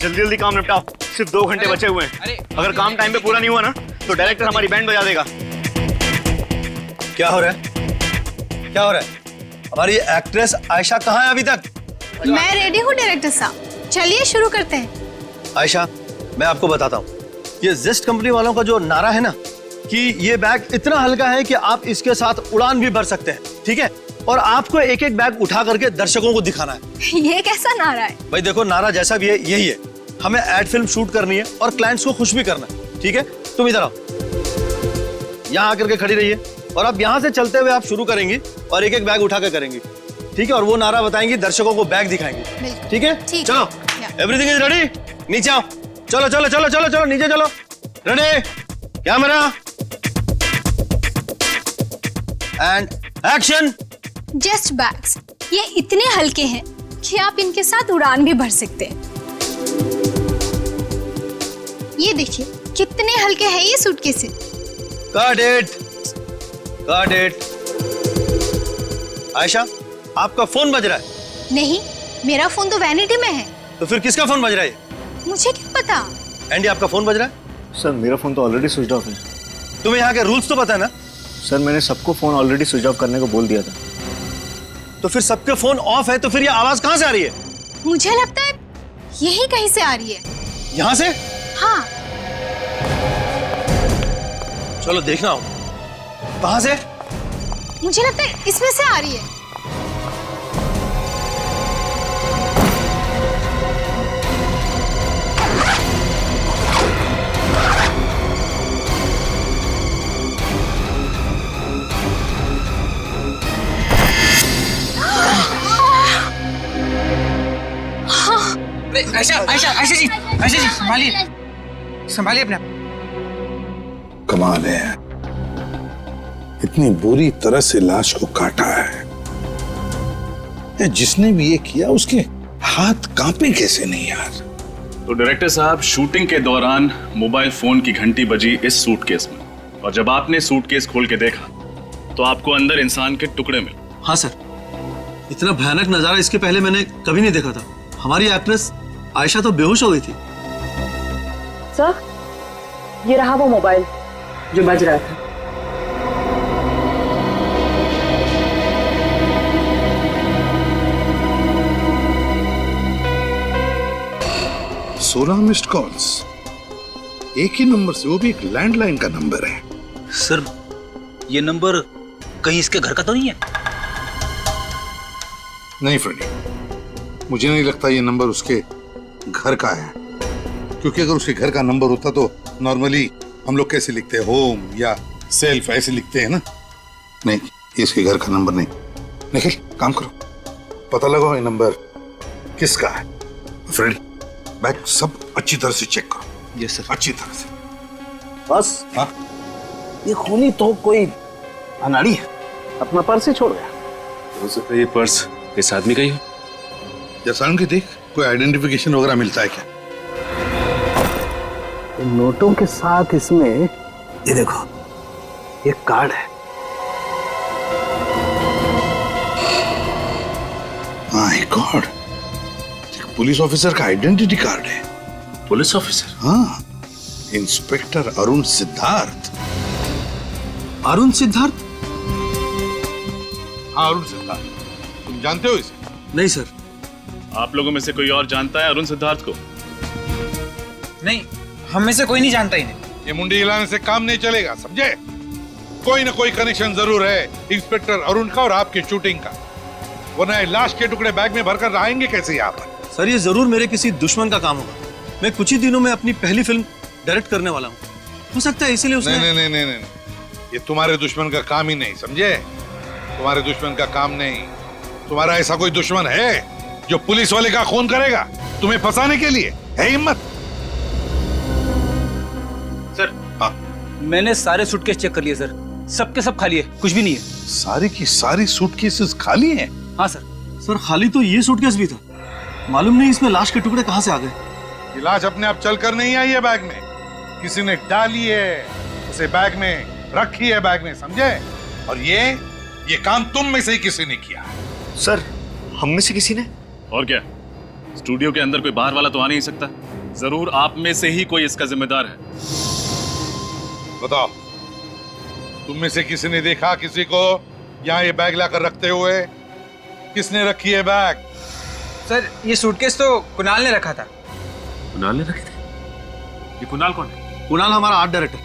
जल्दी जल्दी काम निपटाओ, सिर्फ 2 घंटे बचे हुए हैं। अगर काम टाइम पे पूरा नहीं हुआ ना तो डायरेक्टर हमारी बैंड बजा देगा। क्या हो रहा है? क्या हो रहा है? हमारी एक्ट्रेस आयशा कहाँ है अभी तक? मैं रेडी हूँ डायरेक्टर साहब, चलिए शुरू करते हैं। आयशा, मैं आपको बताता हूँ, ये जेस्ट कंपनी वालों का जो नारा है ना कि ये बैग इतना हल्का है कि आप इसके साथ उड़ान भी भर सकते हैं, ठीक है? और आपको एक एक बैग उठा करके दर्शकों को दिखाना है। ये कैसा नारा है? भाई देखो, नारा जैसा भी है यही है। हमें एड फिल्म शूट करनी है और क्लाइंट्स को खुश भी करना है, ठीक है? तुम इधर आओ, यहाँ आकर के खड़ी रहिए और अब यहाँ से चलते हुए आप शुरू करेंगी और एक एक बैग उठा कर करेंगी, ठीक है? और वो नारा बताएंगी, दर्शकों को बैग दिखाएंगी, ठीक है? चलो, एवरीथिंग इज रेडी, नीचे आओ, चलो चलो चलो चलो चलो नीचे चलो। Ready, camera and action. Just bags, ये इतने हल्के हैं कि आप इनके साथ उड़ान भी भर सकते हैं। ये देखिए कितने हल्के हैं ये suitcases. Got it, got it। Ayesha, आपका फोन बज रहा है? नहीं, मेरा फोन तो वैनिटी में है। तो फिर किसका फोन बज रहा है? मुझे क्या पता। एंडी, आपका फोन बज रहा है? सर मेरा फोन तो ऑलरेडी स्विच ऑफ है। तुम्हें यहाँ के रूल्स तो पता है ना? सर मैंने सबको फोन ऑलरेडी स्विच ऑफ करने को बोल दिया था। तो फिर सबके फोन ऑफ है तो फिर ये आवाज कहाँ से आ रही है? मुझे लगता है यही कहीं से आ रही है। यहाँ से? हाँ। चलो देखना हो। कहाँ से? मुझे लगता है इसमें से आ रही है। आयशा आयशा आयशा जी संभालिए, संभालिए अपने आप। कमाल है, इतनी बुरी तरह से लाश को काटा है। जिसने भी ये किया उसके हाथ कांपे कैसे नहीं यार? तो डायरेक्टर साहब, शूटिंग के दौरान मोबाइल फोन की घंटी बजी इस सूटकेस में, और जब आपने सूटकेस खोल के देखा तो आपको अंदर इंसान के टुकड़े मिले। हाँ सर, इतना भयानक नजारा इसके पहले मैंने कभी नहीं देखा था। हमारी एक्ट्रेस आयशा तो बेहोश हो गई थी। सर, ये रहा वो मोबाइल जो बज रहा था। सोलह मिस्ड कॉल्स, एक ही नंबर से, वो भी एक लैंडलाइन का नंबर है। सर, ये नंबर कहीं इसके घर का तो नहीं है? नहीं फ्रेंडी, मुझे नहीं लगता ये नंबर उसके घर का है, क्योंकि अगर उसके घर का नंबर होता तो नॉर्मली हम लोग कैसे लिखते हैं, होम या सेल्फ ऐसे लिखते हैं ना। नहीं, ये इसके घर का नंबर नहीं। निखिल, काम करो, पता लगाओ ये नंबर किसका है। फ्रेंडी, बैग सब अच्छी तरह से चेक करो। Yes sir. अच्छी तरह से। बस, हाँ, ये खूनी तो कोई अनाड़ी है, अपना पर्स ही छोड़ गया। हो सकता है ये पर्स इस आदमी का ही हो। जैसा कि देख, कोई आइडेंटिफिकेशन वगैरह मिलता है क्या? नोटों के साथ इसमें ये देखो, ये कार्ड है। माय गॉड, पुलिस ऑफिसर का आइडेंटिटी कार्ड है। Police officer? हाँ, इंस्पेक्टर अरुण सिद्धार्थ। अरुण सिद्धार्थ? हाँ, अरुण सिद्धार्थ। तुम जानते हो इसे? नहीं सर। आप लोगों में से कोई और जानता है अरुण सिद्धार्थ को? नहीं, हम में से कोई नहीं जानता इन्हें। ये मुंडी हिलाने से काम नहीं चलेगा, समझे? कोई ना कोई कनेक्शन जरूर है इंस्पेक्टर अरुण का और आपकी शूटिंग का, वरना लाश के टुकड़े बैग में भरकर आएंगे कैसे यहाँ पर? सर, ये जरूर मेरे किसी दुश्मन का काम होगा। मैं कुछ ही दिनों में अपनी पहली फिल्म डायरेक्ट करने वाला हूँ, हो सकता है इसीलिए उसने। नहीं नहीं नहीं नहीं, ये तुम्हारे दुश्मन का काम ही नहीं, समझे? तुम्हारे दुश्मन का काम नहीं। तुम्हारा ऐसा कोई दुश्मन है जो पुलिस वाले का खून करेगा तुम्हें फंसाने के लिए? है हिम्मत? सर, हाँ, मैंने सारे सूटकेस चेक कर लिए सर, सबके सब खाली है, कुछ भी नहीं है। सारी की सारी सूटकेसेस खाली हैं? हाँ सर। सर, खाली तो ये सूटकेस भी था, मालूम नहीं इसमें लाश के टुकड़े कहाँ से आ गए। ये लाश अपने आप चलकर नहीं आई है बैग में, किसी ने डाली है उसे बैग में, रखी है बैग में, समझे? और ये काम तुम में से ही किसी ने किया है। सर, हम में से किसी ने? और क्या, स्टूडियो के अंदर कोई बाहर वाला तो आ नहीं सकता। जरूर आप में से ही कोई इसका जिम्मेदार है। बताओ, तुम में से किसी ने देखा किसी को यहाँ ये बैग लाकर रखते हुए? किसने रखी है बैग? सर, ये सूटकेस तो कुणाल ने रखा था। कुणाल ने रखे थे? ये कुणाल कौन है? कुणाल हमारा आर्ट डायरेक्टर।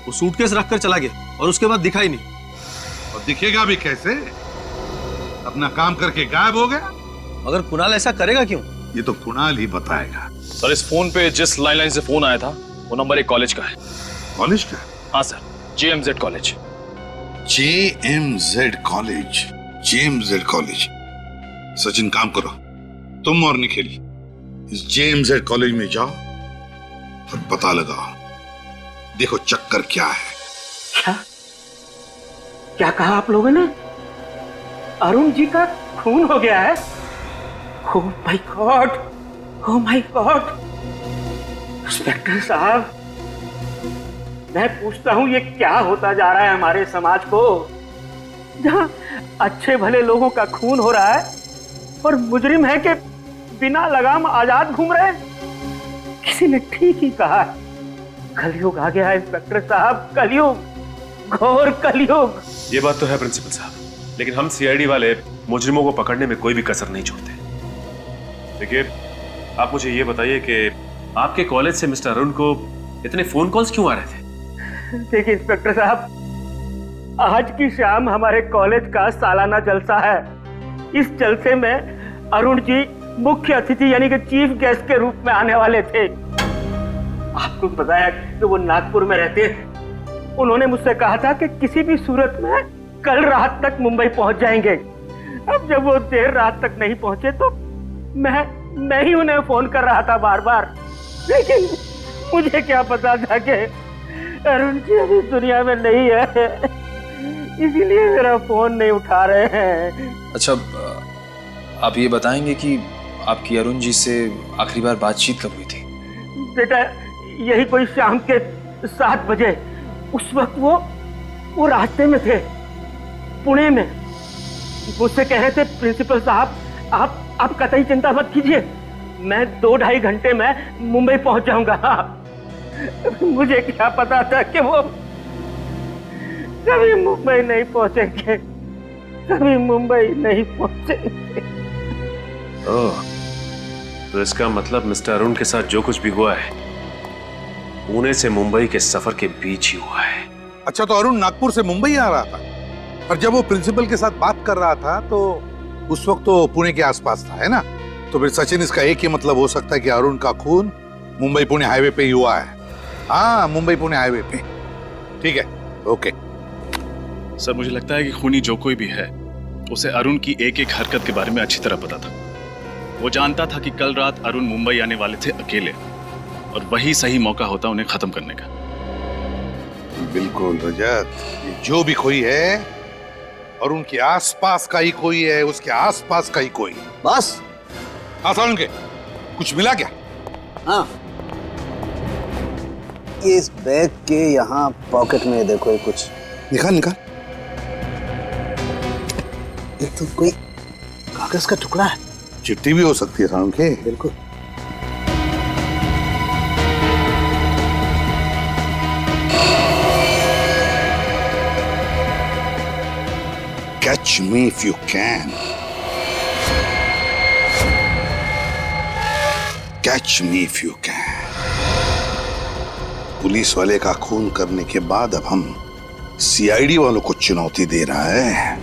वो सूटकेस रखकर चला गया और उसके बाद दिखा ही नहीं। और दिखेगा भी कैसे? अपना काम करके गायब हो गया। मगर कुणाल ऐसा करेगा क्यों? ये तो कुणाल ही बताएगा। सर, इस फोन पे जिस लैंडलाइन से फोन आया था वो नंबर एक कॉलेज का है। कॉलेज का? हाँ sir, JMZ college. JMZ college, JMZ college. Sachin, काम करो, तुम और निखिल इस JMZ कॉलेज में जाओ और पता लगाओ। देखो चक्कर क्या है। क्या क्या कहा आप लोगों ने? अरुण जी का खून हो गया है? Oh my God, oh my God. Inspector साहब, मैं पूछता हूं ये क्या होता जा रहा है हमारे समाज को, जहां अच्छे भले लोगों का खून हो रहा है और मुजरिम है कि बिना लगाम आजाद घूम रहे हैं। किसी ने ठीक ही कहा है, कलयुग आ गया है इंस्पेक्टर साहब, कलयुग, घोर कलयुग। ये बात तो है प्रिंसिपल साहब, लेकिन हम CID वाले मुजरिमों को पकड़ने में कोई भी कसर नहीं छोड़ते। देखिए, आप मुझे ये बताइए कि आपके कॉलेज से मिस्टर अरुण को इतने फोन कॉल्स क्यों आ रहे थे? देखिए इंस्पेक्टर साहब, आज की शाम हमारे कॉलेज का सालाना जलसा है। इस जलसे में अरुण जी मुख्य अतिथि यानी कि चीफ गेस्ट के रूप में आने वाले थे। आपको बताया कि वो नागपुर में रहते हैं। उन्होंने मुझसे कहा था कि किसी भी सूरत में कल रात तक मुंबई पहुंच जाएंगे। अब जब वो देर रात तक नहीं पहुंचे तो मैं ही उन्हें फोन कर रहा था बार बार, लेकिन मुझे क्या पता था कि अरुण जी अभी दुनिया में नहीं है, इसीलिए मेरा फोन नहीं उठा रहे हैं। अच्छा, आप ये बताएंगे कि आपकी अरुण जी से आखिरी बार बातचीत कब हुई थी? बेटा, यही कोई शाम के 7 बजे। उस वक्त वो रास्ते में थे, पुणे में। मुझसे कह रहे थे, प्रिंसिपल साहब आप कतई चिंता मत कीजिए, मैं 2-2.5 घंटे में मुंबई पहुंच जाऊंगा। मुझे क्या पता था कि वो कभी मुंबई नहीं पहुंचेंगे, कभी मुंबई नहीं पहुंचेंगे। ओह, तो इसका मतलब मिस्टर अरुण के साथ जो कुछ भी हुआ है पुणे से मुंबई के सफर के बीच ही हुआ है। अच्छा, तो अरुण नागपुर से मुंबई आ रहा था और जब वो प्रिंसिपल के साथ बात कर रहा था तो उस वक्त तो पुणे के आसपास था, है ना? तो फिर सचिन, इसका एक ही मतलब हो सकता है कि अरुण का खून मुंबई पुणे हाईवे पे ही हुआ है। हाँ, मुंबई पुणे हाईवे पे। ठीक है, ओके। सर, मुझे लगता है कि खूनी जो कोई भी है उसे अरुण की एक एक हरकत के बारे में अच्छी तरह पता था। वो जानता था कि कल रात अरुण मुंबई आने वाले थे अकेले, और वही सही मौका होता उन्हें खत्म करने का। बिल्कुल रजत, ये जो भी कोई है और उनके आसपास का ही कोई है, उसके आसपास का ही कोई। बस आसान के कुछ मिला क्या? हाँ, ये इस बैग के यहाँ पॉकेट में देखो, ये कुछ निकाल। ये तो कोई कागज का टुकड़ा है। चिट्ठी भी हो सकती है साउंड के। बिल्कुल। Catch me if you can. Catch me if you can. Police वाले का खून करने के बाद अब हम CID वालों को चुनौती दे रहा है।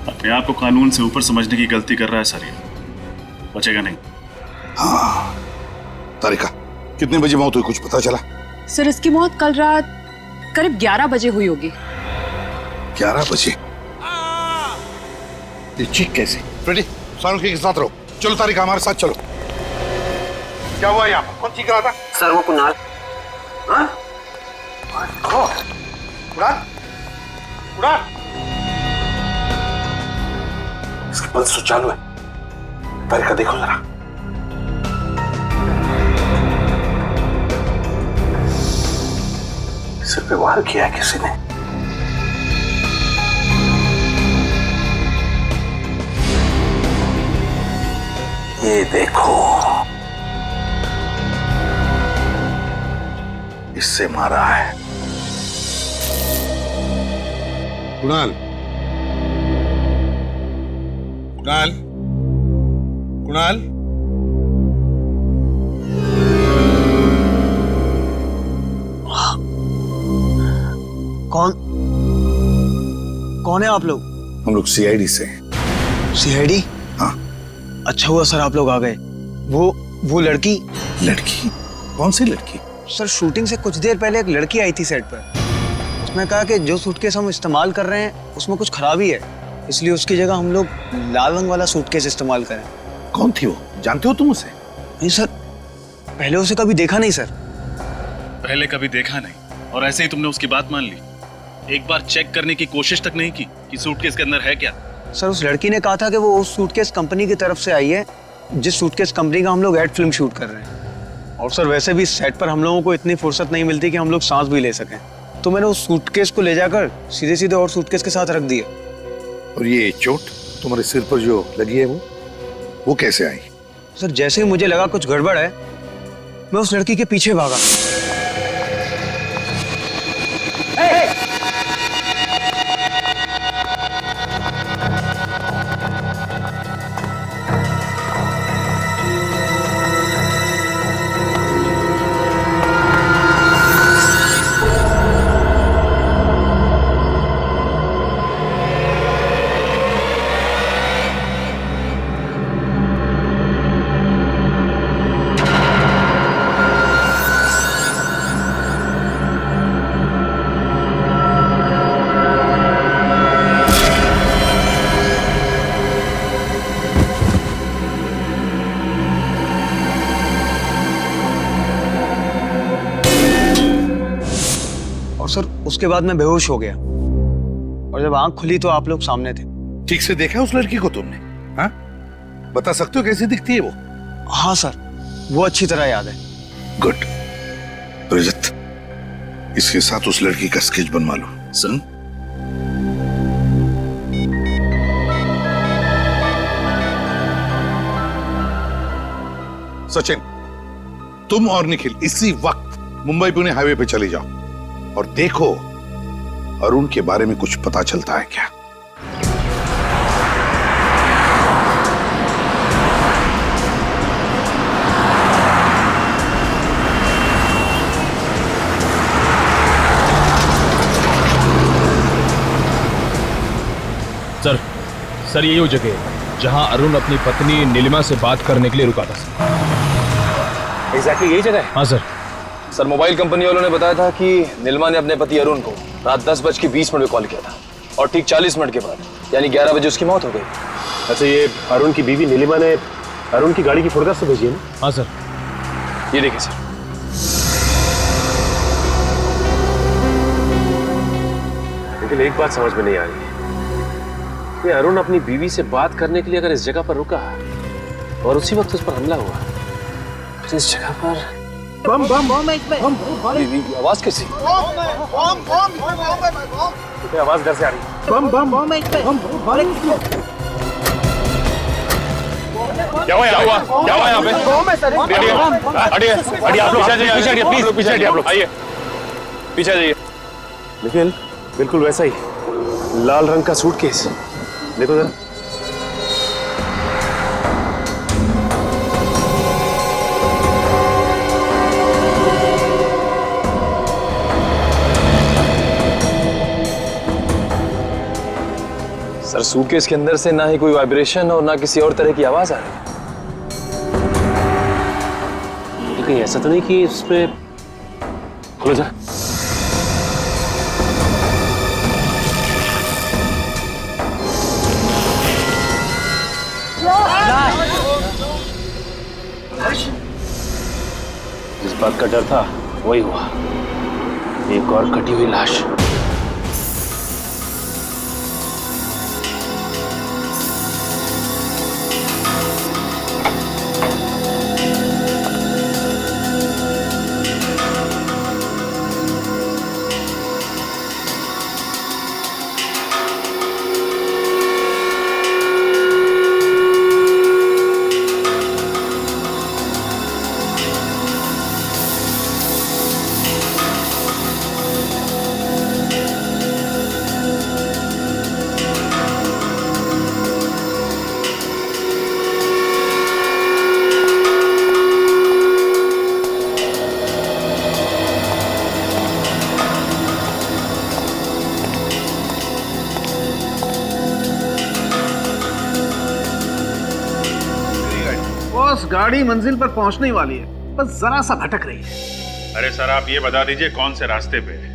अपने आप को कानून से ऊपर समझने की गलती कर रहा है सर, ये बचेगा नहीं। हाँ, तारिका, कितने बजे मौत हुई, कुछ पता चला? सर, इसकी मौत कल रात करीब 11 बजे हुई होगी। 11 बजे? ये चीख कैसे? फ्रेडी, सानुकी के साथ रहो। चलो तारिका, हमारे साथ चलो। क्या हुआ यहाँ? कौन चीख रहा था? सर, वो कुणाल। हाँ? उड़ान? इसकी पल्स तो चालू है। तारिका देखो जरा। सिर पे वार किया है किसी ने। ये देखो, से मारा है। कुणाल, कुणाल, कुणाल, कौन है आप लोग? हम लोग सीआईडी से। सीआईडी? हाँ। अच्छा हुआ सर आप लोग आ गए। वो लड़की। लड़की? कौन सी लड़की? सर शूटिंग से कुछ देर पहले एक लड़की आई थी सेट पर। उसने कहा कि जो सूटकेस हम इस्तेमाल कर रहे हैं उसमें कुछ खराबी है, इसलिए उसकी जगह हम लोग लाल रंग वाला सूटकेस इस्तेमाल करें। कौन थी वो? जानते हो तुम उसे? नहीं सर, पहले उसे कभी देखा नहीं सर। पहले कभी देखा नहीं और ऐसे ही तुमने उसकी बात मान ली? एक बार चेक करने की कोशिश तक नहीं की कि सूटकेस के अंदर है क्या? सर उस लड़की ने कहा था कि वो उस सूटकेस कंपनी की तरफ से आई है जिस सूटकेस कंपनी का हम लोग एड फिल्म शूट कर रहे हैं। और सर वैसे भी सेट पर हम लोगों को इतनी फुर्सत नहीं मिलती कि हम लोग सांस भी ले सकें, तो मैंने उस सूटकेस को ले जाकर सीधे सीधे और सूटकेस के साथ रख दिया। और ये चोट तुम्हारे सिर पर जो लगी है वो कैसे आई? सर जैसे ही मुझे लगा कुछ गड़बड़ है, मैं उस लड़की के पीछे भागा। सर उसके बाद मैं बेहोश हो गया और जब आंख खुली तो आप लोग सामने थे। ठीक से देखा उस लड़की को तुमने? हाँ, बता सकते हो कैसी दिखती है वो? हाँ सर, वो अच्छी तरह याद है। गुड। रजत, इसके साथ उस लड़की का स्केच बनवा लो। सर सचिन, तुम और निखिल इसी वक्त मुंबई पुणे हाईवे पे चले जाओ और देखो अरुण के बारे में कुछ पता चलता है क्या। सर यही वो जगह है जहां अरुण अपनी पत्नी नीलिमा से बात करने के लिए रुका था। एग्जैक्टली यही जगह है? हाँ सर। सर मोबाइल कंपनी वालों ने बताया था कि नीलिमा ने अपने पति अरुण को रात 10:20 पे कॉल किया था और ठीक 40 मिनट के बाद यानी 11 बजे उसकी मौत हो गई। अच्छा, ये अरुण की बीवी नीलिमा ने अरुण की गाड़ी की फोटोग्राफ से भेजी है ना? हाँ सर। ये देखिए सर। लेकिन एक बात समझ में नहीं आ रही है कि अरुण अपनी बीवी से बात करने के लिए अगर इस जगह पर रुका और उसी वक्त उस पर हमला हुआ तो इस जगह पर बम बम बम आवाज कैसी? आवाज घर से आ रही है। बम बम बम क्या हुआ यहाँ पे? हटिए आप लोग, पीछे हटिए प्लीज, पीछे हटिए आप लोग, आइए पीछे जाइए। निखिल, बिल्कुल वैसा ही लाल रंग का सूटकेस, देखो जरा। सर सूटकेस के अंदर से ना ही कोई वाइब्रेशन और ना किसी और तरह की आवाज आ रही है। कहीं ऐसा तो नहीं कि इसमें खुलो जा। जिस बात का डर था वही हुआ, एक और कटी हुई लाश। गाड़ी मंजिल पर पहुंचने वाली है, बस जरा सा भटक रही है। अरे सर आप ये बता दीजिए कौन से रास्ते पे है,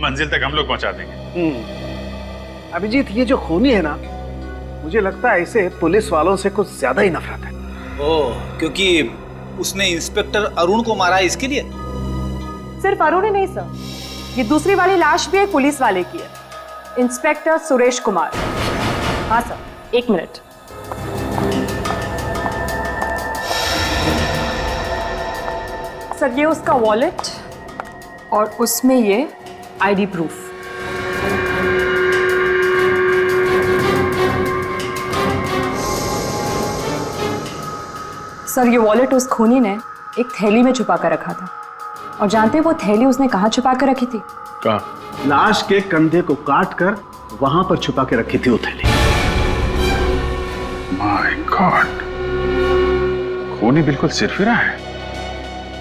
मंजिल तक हम लोग पहुंचा देंगे। अभिजीत, ये जो खूनी है ना, मुझे लगता है इसे पुलिस वालों से कुछ ज्यादा ही नफरत है। ओह, क्योंकि उसने इंस्पेक्टर अरुण को मारा है इसके लिए? सिर्फ अरुण ही नहीं सर, ये दूसरी वाली लाश भी एक पुलिस वाले की है, इंस्पेक्टर सुरेश कुमार। हाँ सर, 1 मिनट। सर ये उसका वॉलेट और उसमें ये आईडी प्रूफ। सर ये वॉलेट उस खूनी ने एक थैली में छुपा कर रखा था, और जानते हैं वो थैली उसने कहाँ छुपा कर रखी थी? कहाँ? लाश के कंधे को काट कर वहां पर छुपा के रखी थी वो थैली। माय गॉड, खूनी बिल्कुल सिरफिरा है।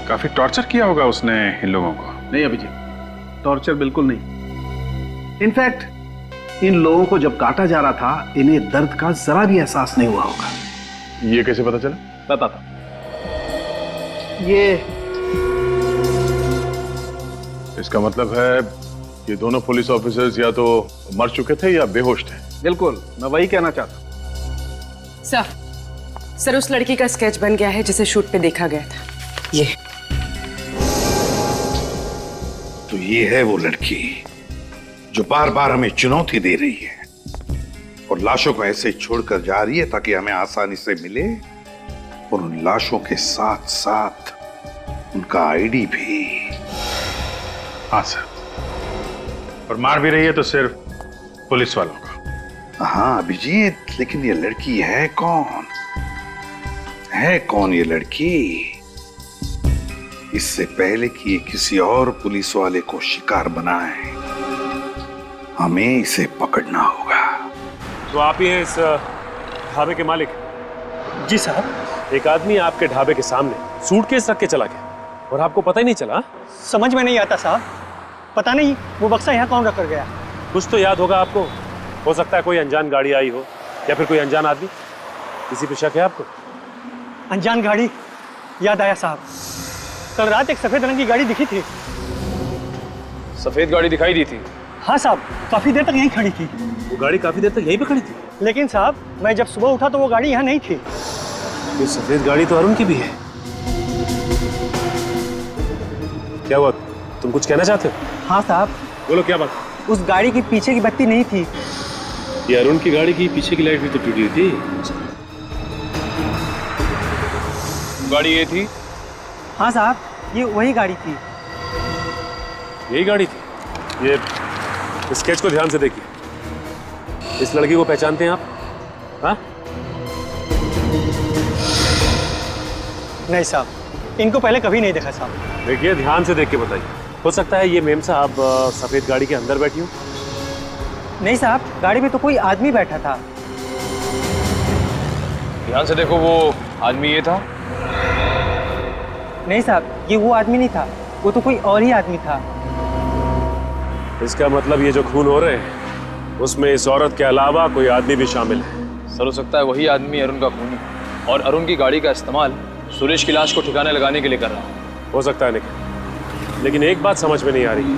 काफी टॉर्चर किया होगा उसने इन लोगों को। नहीं अभिजीत, टॉर्चर बिल्कुल नहीं। इनफैक्ट इन लोगों को जब काटा जा रहा था, इन्हें दर्द का जरा भी एहसास नहीं हुआ होगा। ये कैसे पता चला? बताता। ये इसका मतलब है ये दोनों पुलिस ऑफिसर्स या तो मर चुके थे या बेहोश थे। बिल्कुल, मैं वही कहना चाहता। सर उस लड़की का स्केच बन गया है जिसे शूट पे देखा गया था। ये तो ये है वो लड़की जो बार बार हमें चुनौती दे रही है और लाशों को ऐसे छोड़कर जा रही है ताकि हमें आसानी से मिले, और उन लाशों के साथ साथ उनका आईडी भी। हाँ सर, और मार भी रही है तो सिर्फ पुलिस वालों को। हाँ अभिजीत, लेकिन ये लड़की है कौन? है कौन ये लड़की? इससे पहले कि ये किसी और पुलिस वाले को शिकार बनाए, हमें इसे पकड़ना होगा। तो आप ही हैं इस ढाबे के मालिक? जी साहब। एक आदमी आपके ढाबे के सामने सूटकेस रख के चला गया और आपको पता ही नहीं चला? समझ में नहीं आता साहब, पता नहीं वो बक्सा यहाँ कौन रख कर गया। कुछ तो याद होगा आपको। हो सकता है कोई अनजान गाड़ी आई हो या फिर कोई अनजान आदमी। किसी पे शक है आपको? अनजान गाड़ी याद आया साहब, कल रात एक सफेद रंग की गाड़ी दिखी थी। सफेद गाड़ी दिखाई दी थी? हाँ साहब, काफी देर तक यहीं खड़ी थी। वो गाड़ी काफी देर तक यहीं पे खड़ी थी? लेकिन साहब मैं जब सुबह उठा तो वो गाड़ी यहाँ नहीं थी। ये सफेद गाड़ी तो अरुण की भी है। क्या हुआ, तुम कुछ कहना चाहते हो? हाँ साहब। बोलो क्या बात? उस गाड़ी की पीछे की बत्ती नहीं थी। ये अरुण की गाड़ी की पीछे की लाइट भी तो टूटी हुई थी। गाड़ी ये थी? हाँ साहब, ये वही गाड़ी थी। यही गाड़ी थी? ये स्केच को ध्यान से देखिए। इस लड़की को पहचानते हैं आप? हाँ? नहीं साहब, इनको पहले कभी नहीं देखा साहब। देखिए ध्यान से देख के बताइए। हो सकता है ये मेम साहब सफेद गाड़ी के अंदर बैठी हो। नहीं साहब, गाड़ी में तो कोई आदमी बैठा था। ध्यान से देखो, वो आदमी ये था? नहीं साहब, ये वो आदमी नहीं था, वो तो कोई और ही आदमी था। इसका मतलब ये जो खून हो रहे हैं उसमें इस औरत के अलावा कोई आदमी भी शामिल है। सर हो सकता है वही आदमी अरुण का खूनी, और अरुण की गाड़ी का इस्तेमाल सुरेश की लाश को ठिकाने लगाने के लिए कर रहा है। हो सकता है निखिल, लेकिन एक बात समझ में नहीं आ रही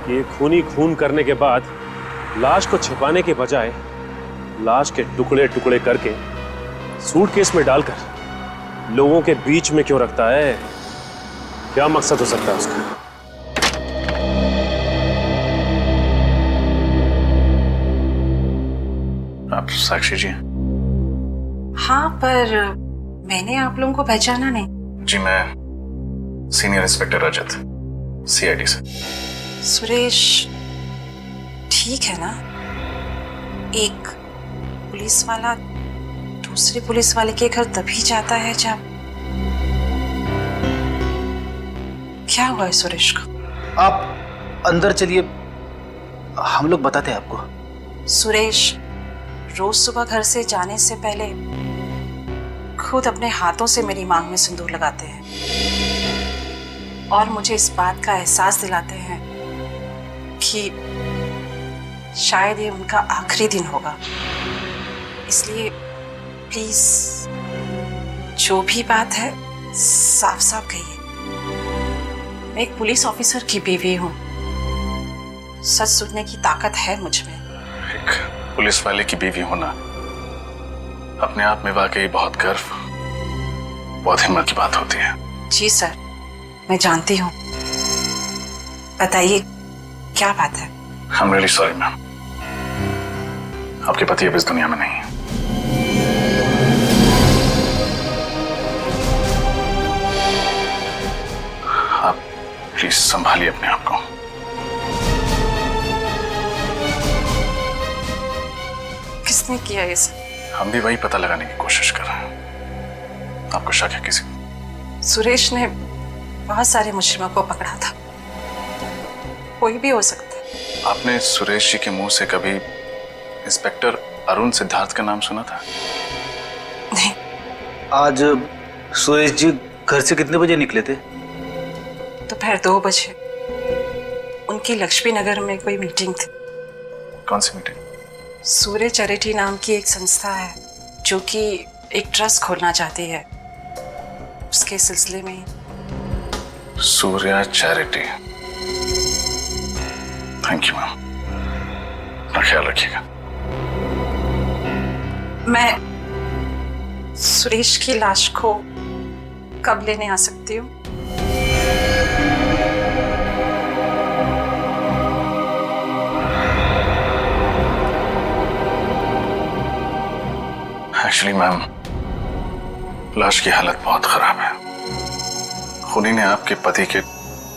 कि खूनी खून करने के बाद लाश को छिपाने के बजाय लाश के टुकड़े टुकड़े करके सूटकेस में डालकर लोगों के बीच में क्यों रखता है? क्या मकसद हो सकता है उसका? आप साक्षी जी? हाँ, पर मैंने आप लोगों को पहचाना नहीं। जी मैं सीनियर इंस्पेक्टर रजत, सीआईडी से। सुरेश ठीक है ना? एक पुलिस वाला दूसरे पुलिस वाले के घर तभी जाता है जब... क्या हुआ है सुरेश को? आप अंदर चलिए, हम लोग बताते हैं आपको। सुरेश रोज सुबह घर से जाने से पहले खुद अपने हाथों से मेरी मांग में सिंदूर लगाते हैं और मुझे इस बात का एहसास दिलाते हैं कि शायद ये उनका आखिरी दिन होगा। इसलिए प्लीज जो भी बात है साफ साफ कहिए। मैं एक पुलिस ऑफिसर की बीवी हूँ, सच सुनने की ताकत है मुझ में। एक पुलिस वाले की बीवी होना अपने आप में वाकई बहुत गर्व, बहुत हिम्मत की बात होती है। जी सर, मैं जानती हूँ। बताइए क्या बात है? I'm really sorry मैम, आपके पति अब इस दुनिया में नहीं है। आप प्लीज संभालिए अपने आप को। किसने किया ये सब? हम भी वही पता लगाने की कोशिश कर रहे हैं। आपको शक है किसी को? सुरेश ने बहुत सारे मुजरिमों को पकड़ा था, कोई भी हो सकता है। आपने सुरेश जी के मुंह से कभी इंस्पेक्टर अरुण सिद्धार्थ का नाम सुना था? नहीं। आज सुरेश जी घर से कितने बजे निकले थे? दोपहर 2 बजे। उनकी लक्ष्मी नगर में कोई मीटिंग थी। कौन सी मीटिंग? सूर्य चैरिटी नाम की एक संस्था है जो कि एक ट्रस्ट खोलना चाहती है, उसके सिलसिले में ही। Surya charity. Thank you ma'am, अपना ख्याल रखिएगा। मैं सुरेश की लाश को कब लेने आ सकती हूँ? एक्चुअली मैम, लाश की हालत बहुत खराब है। खूनी ने आपके पति के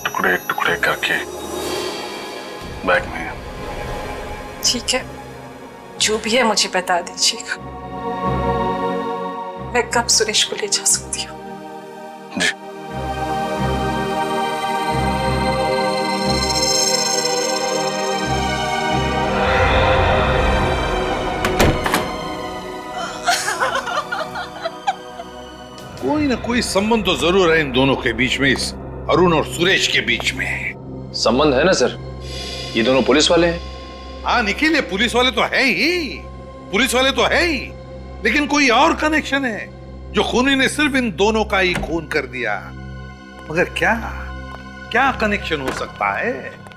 टुकड़े टुकड़े करके बैग में। ठीक है, जो भी है मुझे बता दीजिएगा। मैं कब सुरेश को ले जा सकती हूँ? जी। कोई ना कोई संबंध तो जरूर है इन दोनों के बीच में, इस अरुण और सुरेश के बीच में। संबंध है ना सर, ये दोनों पुलिस वाले हैं। हाँ निखिल, ये पुलिस वाले तो है ही, पुलिस वाले तो है ही, लेकिन कोई और कनेक्शन है जो खूनी ने सिर्फ इन दोनों का ही खून कर दिया। मगर क्या क्या कनेक्शन हो सकता है?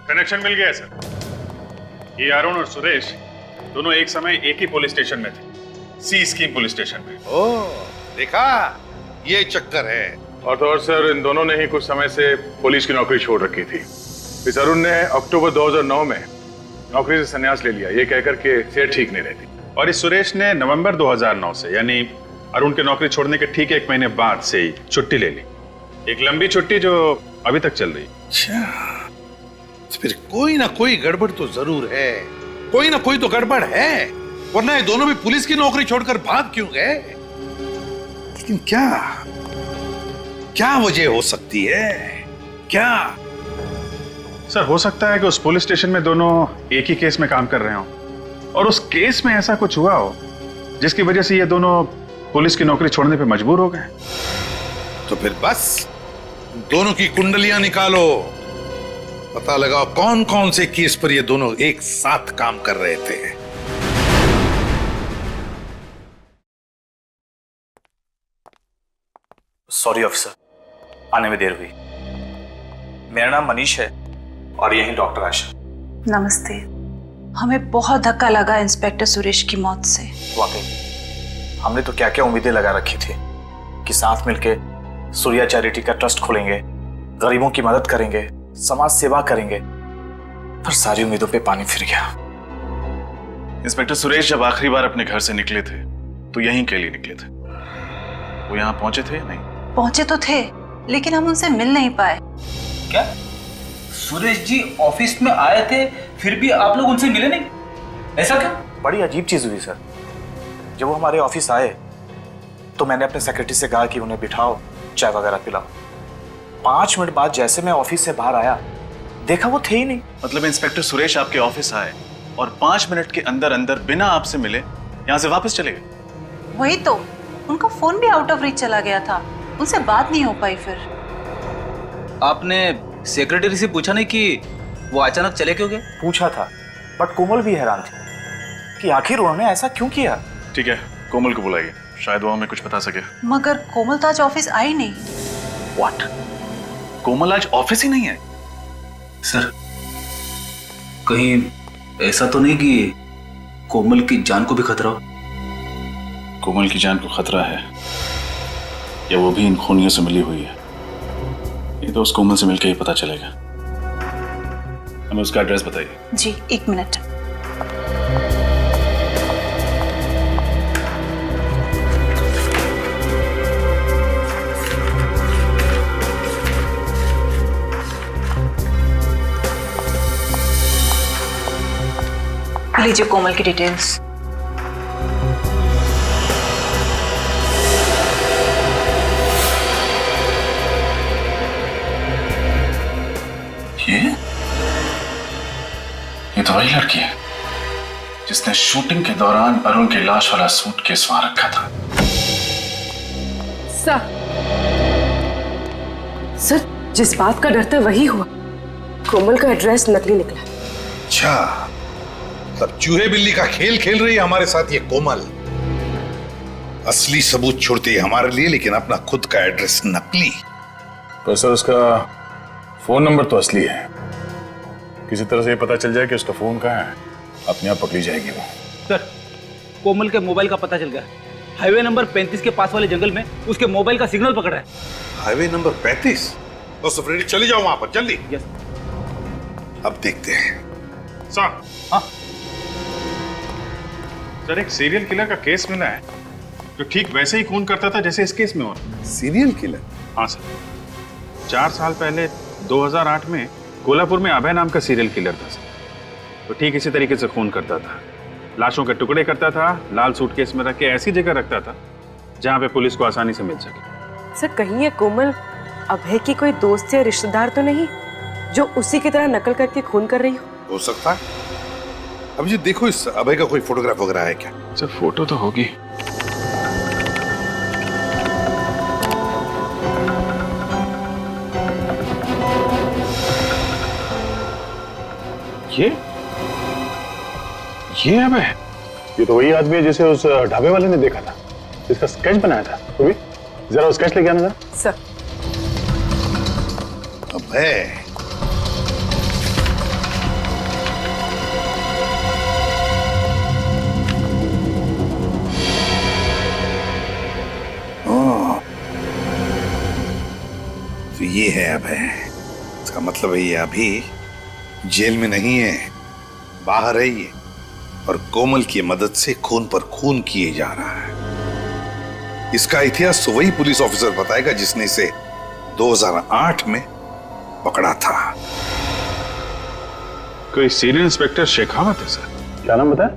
कनेक्शन मिल गया सर। ये अरुण और सुरेश दोनों एक समय एक ही पुलिस स्टेशन में थे, सी स्कीम पुलिस स्टेशन में। ओह, देखा, ये चक्कर है। और तो और सर, इन दोनों ने ही कुछ समय से पुलिस की नौकरी छोड़ रखी थी। इस अरुण ने अक्टूबर 2009 में नौकरी से संन्यास ले लिया, ये कहकर के सेहत ठीक नहीं रहती। और इस सुरेश ने नवंबर 2009 से, यानी अरुण के नौकरी छोड़ने के ठीक 1 महीने बाद से ही छुट्टी ले ली। एक लंबी छुट्टी जो अभी तक चल रही। अच्छा, तो फिर कोई ना कोई गड़बड़ तो जरूर है, कोई ना कोई तो गड़बड़ है, वरना ये दोनों भी पुलिस की नौकरी छोड़कर भाग क्यों गए? लेकिन क्या क्या वजह हो सकती है? क्या? सर, हो सकता है कि उस पुलिस स्टेशन में दोनों एक ही केस में काम कर रहे हो और उस केस में ऐसा कुछ हुआ हो जिसकी वजह से ये दोनों पुलिस की नौकरी छोड़ने पे मजबूर हो गए। तो फिर बस दोनों की कुंडलियां निकालो, पता लगाओ कौन कौन से केस पर ये दोनों एक साथ काम कर रहे थे। सॉरी ऑफिसर, आने में देर हुई। मेरा नाम मनीष है और यही डॉक्टर आशा। नमस्ते। हमें बहुत धक्का लगा इंस्पेक्टर सुरेश की मौत से। वाकई हमने तो क्या क्या उम्मीदें लगा रखी थी कि साथ मिलके सूर्या चैरिटी का ट्रस्ट खोलेंगे, गरीबों की मदद करेंगे, समाज सेवा करेंगे, पर सारी उम्मीदों पे पानी फिर गया। इंस्पेक्टर सुरेश जब आखिरी बार अपने घर से निकले थे तो यहीं के लिए निकले थे। वो यहाँ पहुंचे थे या नहीं? पहुंचे तो थे, लेकिन हम उनसे मिल नहीं पाए। क्या सुरेश जी ऑफिस में आए थे फिर भी आप लोग उनसे मिले नहीं? ऐसा क्या? बड़ी अजीब चीज हुई सर। जब वो हमारे ऑफिस आए तो मैंने अपने सेक्रेटरी से कहा कि उन्हें बिठाओ, चाय वगैरह पिलाओ। 5 मिनट बाद जैसे मैं ऑफिस से बाहर आया, देखा वो थे ही नहीं। मतलब इंस्पेक्टर सुरेश आपके ऑफिस आए और 5 मिनट के अंदर अंदर बिना आपसे मिले यहाँ से वापस चले गए? वही तो, उनका फोन भी आउट ऑफ रीच चला गया था, उनसे बात नहीं हो पाई। फिर आपने सेक्रेटरी से पूछा नहीं कि वो अचानक चले क्यों गए? पूछा था, बट कोमल भी हैरान थी कि आखिर उन्होंने ऐसा क्यों किया। ठीक है, कोमल को बुलाइए। शायद वो हमें कुछ बता सके। मगर कोमल तो आज ऑफिस आई नहीं। व्हाट? कोमल आज ऑफिस ही नहीं है? सर कहीं ऐसा तो नहीं कि कोमल की जान को भी खतरा हो? कोमल की जान को खतरा है या वो भी इन खूनियों से मिली हुई है, ये तो उस कोमल से मिलकर ही पता चलेगा। हमें उसका एड्रेस बताइए। जी 1 मिनट। लीजिए कोमल की डिटेल्स। ये तो वही लड़की है जिसने शूटिंग के दौरान अरुण की लाश वाला सूटकेस वहां रखा था। सर जिस बात का डर था वही हुआ। कोमल का एड्रेस नकली निकला। अच्छा, तब चूहे बिल्ली का खेल खेल रही है हमारे साथ ये कोमल। असली सबूत छोड़ती है हमारे लिए, लेकिन अपना खुद का एड्रेस नकली। तो सर उसका फोन नंबर तो असली है, किसी तरह से ये पता चल जाए कि उसका फोन कहाँ है, अपने आप पकड़ी जाएगी वो। सर कोमल के मोबाइल का पता चल गया। हाईवे नंबर 35 के पास वाले जंगल में उसके मोबाइल का सिग्नल पकड़ा है। Highway number 35? तो सफरेडी चली जाओ वहां पर जल्दी। यस। अब देखते हैं। सर हाँ सर, एक सीरियल किलर का केस मिला है जो ठीक वैसे ही खून करता था जैसे इस केस में हो। Serial killer? हाँ सर, 4 साल पहले 2008 में कोल्हापुर में अभय नाम का सीरियल किलर था सर। तो ठीक इसी तरीके से खून करता था, लाशों के टुकड़े करता था, लाल सूटकेस में रख के ऐसी जगह रखता था जहां पे पुलिस को आसानी से मिल सके। सर कहीं ये कोमल अभय की कोई दोस्त या रिश्तेदार तो नहीं जो उसी की तरह नकल करके खून कर रही हो सकता है। अब जी देखो, इस अभय का कोई फोटोग्राफ वगैरह है क्या? सर फोटो तो होगी। ये अभय? ये तो वही आदमी है जिसे उस ढाबे वाले ने देखा था, जिसका स्केच बनाया था। तो भी जरा वो स्केच लेके आना था। सर अभय तो ये है अभय। इसका मतलब है ये अभी जेल में नहीं है, बाहर है ये, और कोमल की मदद से खून पर खून किए जा रहा है। इसका इतिहास तो वही पुलिस ऑफिसर बताएगा जिसने इसे 2008 में पकड़ा था। कोई सीनियर इंस्पेक्टर शेखावत है सर। क्या नाम बताया?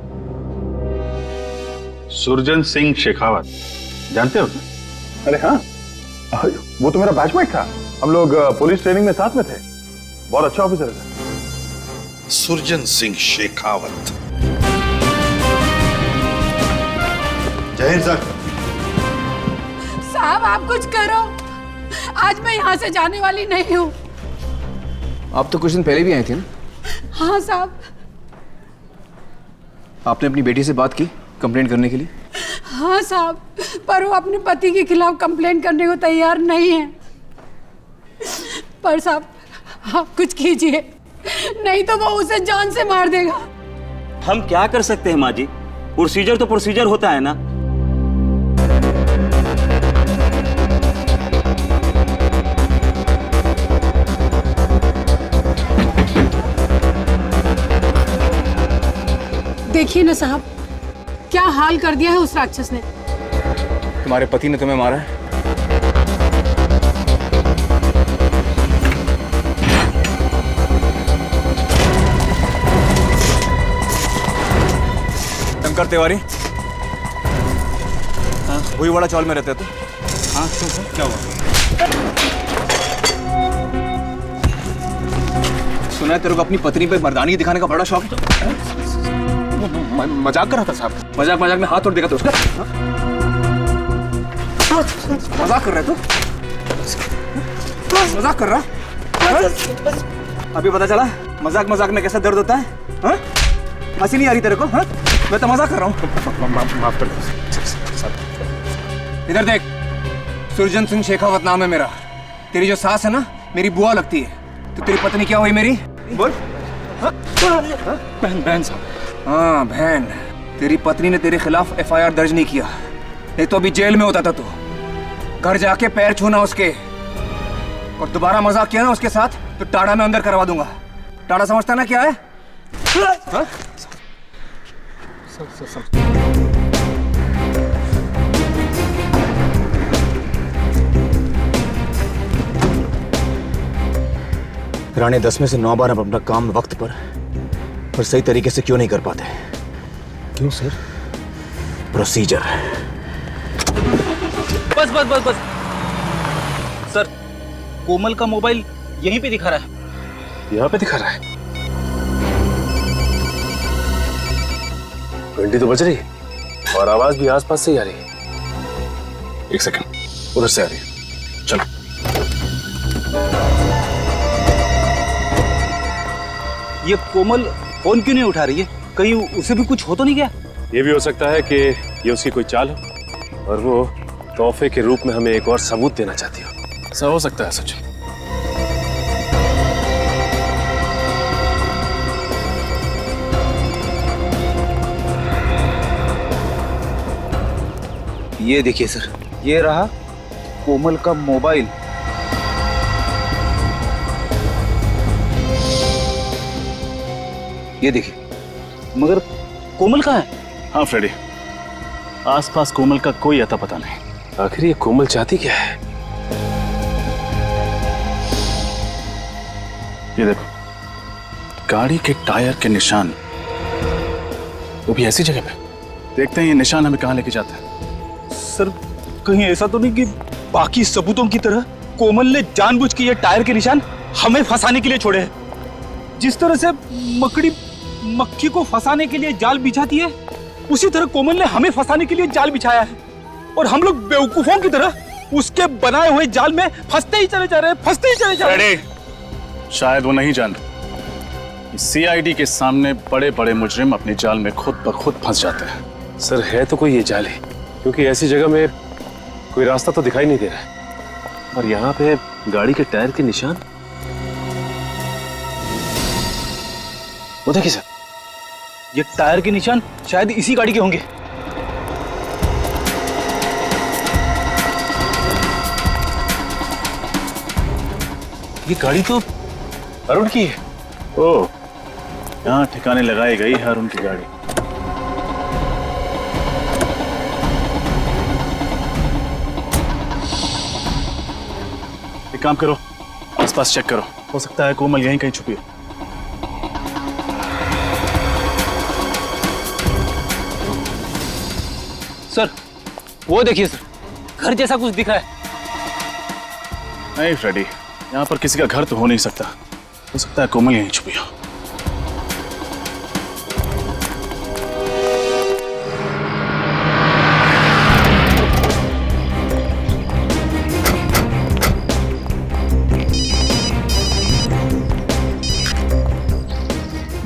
सुरजन सिंह शेखावत, जानते हो? अरे हाँ, वो तो मेरा बैचमेट था। हम लोग पुलिस ट्रेनिंग में साथ में थे। बहुत अच्छा ऑफिसर है। सुरजन सिंह शेखावत। जय हिंद सर। साहब आप कुछ करो, आज मैं यहाँ से जाने वाली नहीं हूँ। आप तो कुछ दिन पहले भी आए थे ना? हाँ साहब। आपने अपनी बेटी से बात की कंप्लेंट करने के लिए? हाँ साहब, पर वो अपने पति के खिलाफ कंप्लेंट करने को तैयार नहीं है। पर साहब आप कुछ कीजिए, नहीं तो वो उसे जान से मार देगा। हम क्या कर सकते हैं माँ जी, प्रोसीजर तो प्रोसीजर होता है ना। देखिए ना साहब, क्या हाल कर दिया है उस राक्षस ने। तुम्हारे पति ने तुम्हें मारा है? शंकर तिवारी, वही वाला चौल में रहते तो? हाँ क्यों, क्या हुआ? सुना है तेरे को अपनी पत्नी पे मर्दानी दिखाने का बड़ा शौक है। मजाक कर रहा था साहब। मजाक में हाथ तोड़ देगा तो उसका? मजाक कर रहा है तू? मजाक कर रहा? अभी पता चला मजाक में कैसा दर्द होता है? हंसी नहीं आ रही तेरे को? हाँ, मैं तो मजाक कर रहा हूँ। माफ कर दो। इधर देख, सुरजन सिंह शेखावत नाम है मेरा। तेरी जो सास है ना, मेरी बुआ लगती है। तो तेरी पत्नी क्या हुई मेरी? बोल। बहन, बहन साहब। हाँ बहन। तेरी पत्नी ने तेरे खिलाफ FIR दर्ज नहीं किया, नहीं तो अभी जेल में होता था तू। घर जाके पैर छूना उसके, और दोबारा मजाक किया ना उसके साथ तो टाड़ा में अंदर करवा दूंगा। टाड़ा समझता ना क्या है? हाँ? राणे 10 में से 9 बार हम अपना काम वक्त पर और सही तरीके से क्यों नहीं कर पाते? क्यों सर? प्रोसीजर। बस बस बस बस सर, कोमल का मोबाइल यहीं पे दिखा रहा है। यहाँ पे दिखा रहा है? घंटी तो बज रही है और आवाज भी आसपास से ही आ रही है। एक सेकंड, उधर से आ रही है। चलो। ये कोमल फोन क्यों नहीं उठा रही है? कहीं उसे भी कुछ हो तो नहीं गया? ये भी हो सकता है कि ये उसकी कोई चाल हो और वो तोहफे के रूप में हमें एक और सबूत देना चाहती हो। ऐसा हो सकता है सचिन। ये देखिए सर, ये रहा कोमल का मोबाइल। ये देखिए, मगर कोमल कहाँ है? हाँ फ्रेडी, आसपास कोमल का कोई अता पता नहीं। आखिर ये कोमल चाहती क्या है? ये देखो, गाड़ी के टायर के निशान, वो भी ऐसी जगह पे। देखते हैं ये निशान हमें कहाँ लेके जाता है। सर, कहीं ऐसा तो नहीं कि बाकी सबूतों की तरह कोमल ने जानबूझ के ये टायर के निशान हमें फंसाने के लिए छोड़े हैं? जिस तरह से मकड़ी मक्खी को फंसाने के लिए जाल बिछाती है, उसी तरह कोमल ने हमें फंसाने के लिए जाल बिछाया है, और हम लोग बेवकूफों की तरह उसके बनाए हुए जाल में फंसते ही चले जा रहे हैं, फंसते ही चले जा रहे हैं। शायद वो नहीं जान रहे, CID के सामने बड़े बड़े मुजरिम अपने जाल में खुद ब खुद फंस जाते हैं। सर, है तो कोई ये जाल है, क्योंकि ऐसी जगह में कोई रास्ता तो दिखाई नहीं दे रहा है। और यहाँ पे गाड़ी के टायर के निशान, वो देखिए सर, ये टायर के निशान शायद इसी गाड़ी के होंगे। ये गाड़ी तो अरुण की है। ओह, यहाँ ठिकाने लगाई गई है अरुण की गाड़ी। एक काम करो, आसपास चेक करो, हो सकता है कोमल यहीं कहीं छुपी है। सर, वो देखिए सर, घर जैसा कुछ दिख रहा है। नहीं फ्रेडी, यहाँ पर किसी का घर तो हो नहीं सकता, हो सकता है कोमल यहीं छुपी हो।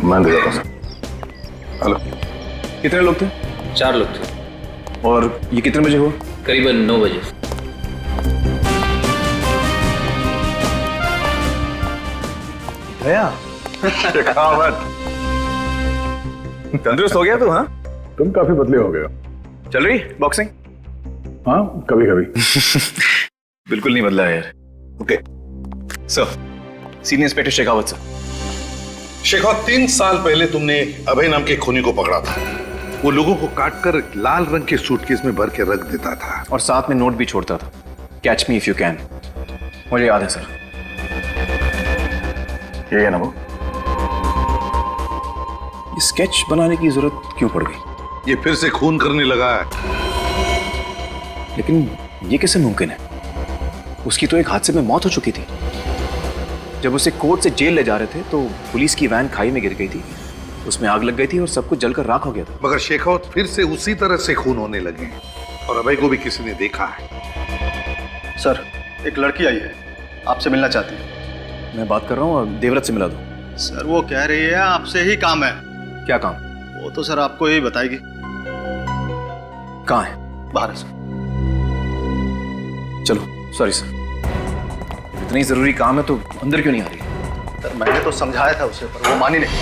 मैं दे सर। हेलो, कितने लोग थे? 4 लोग थे। और ये कितने बजे हुआ? करीबन 9 बजे। भैया तंदुरुस्त हो गया तू? हाँ, तुम काफी बदले हो गए हो। चल रही बॉक्सिंग? हाँ, कभी कभी। बिल्कुल नहीं बदला है यार। Okay sir, senior inspector Shekhawat sir. Shekhawat, 3 साल पहले तुमने अभय नाम के खूनी को पकड़ा था। वो लोगों को काटकर लाल रंग के सूटकेस में भर के रख देता था और साथ में नोट भी छोड़ता था, catch me if you can. मुझे याद है सर। ये है ना वो? ये स्केच बनाने की जरूरत क्यों पड़ गई? ये फिर से खून करने लगा है। लेकिन ये कैसे मुमकिन है? उसकी तो एक हादसे में मौत हो चुकी थी। जब उसे कोर्ट से जेल ले जा रहे थे तो पुलिस की वैन खाई में गिर गई थी, उसमें आग लग गई थी और सब कुछ जलकर राख हो गया था। मगर शेखावत, फिर से उसी तरह से खून होने लगे और अभय को भी किसी ने देखा है। सर, एक लड़की आई है, आपसे मिलना चाहती है। मैं बात कर रहा हूँ, देवरत से मिला दो। सर, वो कह रही है आपसे ही काम है। क्या काम? वो तो सर आपको ही बताएगी। कहाँ है? बाहर है सर। चलो सॉरी सर, इतनी जरूरी काम है तो अंदर क्यों नहीं आ रही? सर मैंने तो समझाया था उसे पर वो मानी नहीं।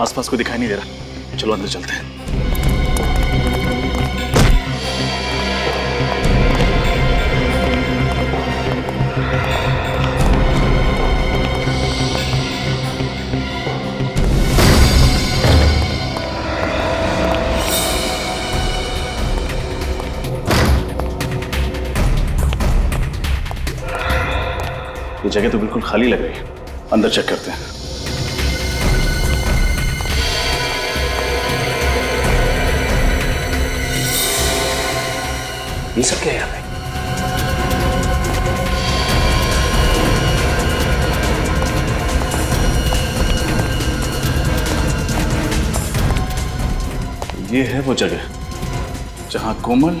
आसपास को दिखाई नहीं दे रहा, चलो अंदर चलते हैं। ये जगह तो बिल्कुल खाली लग रही है, अंदर चेक करते हैं। ये सब क्या है यहाँ पे? ये है वो जगह जहां कोमल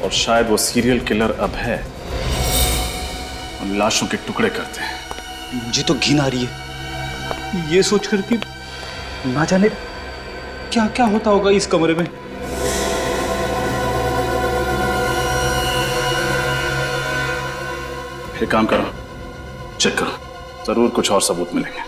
और शायद वो सीरियल किलर अभय उन लाशों के टुकड़े करते हैं। मुझे तो घिन आ रही है ये सोचकर कि ना जाने क्या क्या होता होगा इस कमरे में। एक काम करो, चेक करो, जरूर कुछ और सबूत मिलेंगे।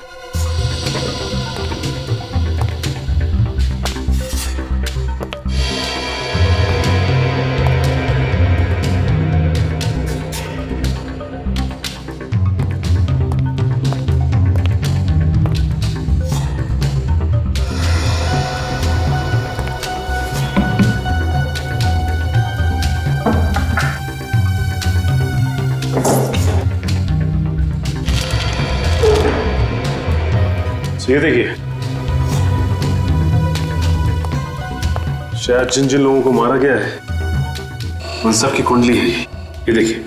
ये देखिए, शायद जिन जिन लोगों को मारा गया है उन सब की कुंडली है ये देखिए।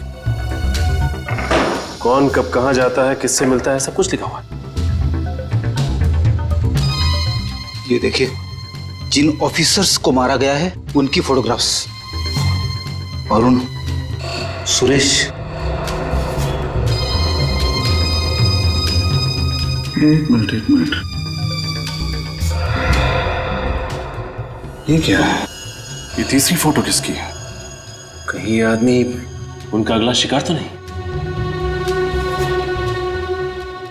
कौन कब कहां जाता है, किससे मिलता है, सब कुछ लिखा हुआ है। ये देखिए, जिन ऑफिसर्स को मारा गया है उनकी फोटोग्राफ्स। अरुण, सुरेश। एक मिनट ये क्या है? ये तीसरी फोटो किसकी है? कहीं ये आदमी उनका अगला शिकार तो नहीं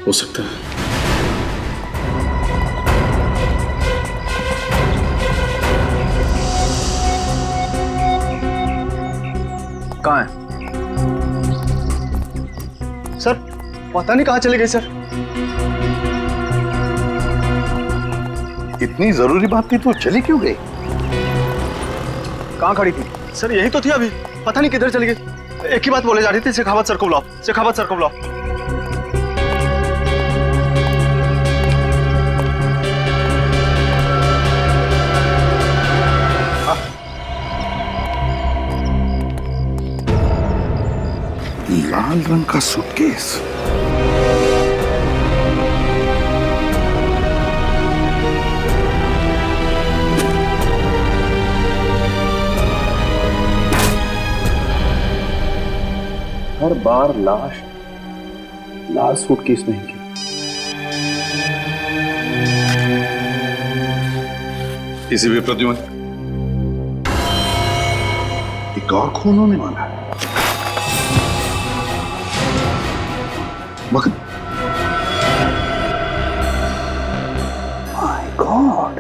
हो सकता है। कहाँ है सर? पता नहीं कहाँ चले गए सर। इतनी जरूरी बात थी तो चली क्यों गई? कहाँ खड़ी थी सर? यही तो थी अभी, पता नहीं किधर चली गई। एक ही बात बोले जा रही थी, शेखावत सर को बुलाओ, शेखावत सर को बुलाओ। लाल रंग का सूटकेस। हर बार लाश लाल सूटकेस में ही। किसी भी प्रद्युमन, एक और खून होने वाला है। मगर माय गॉड,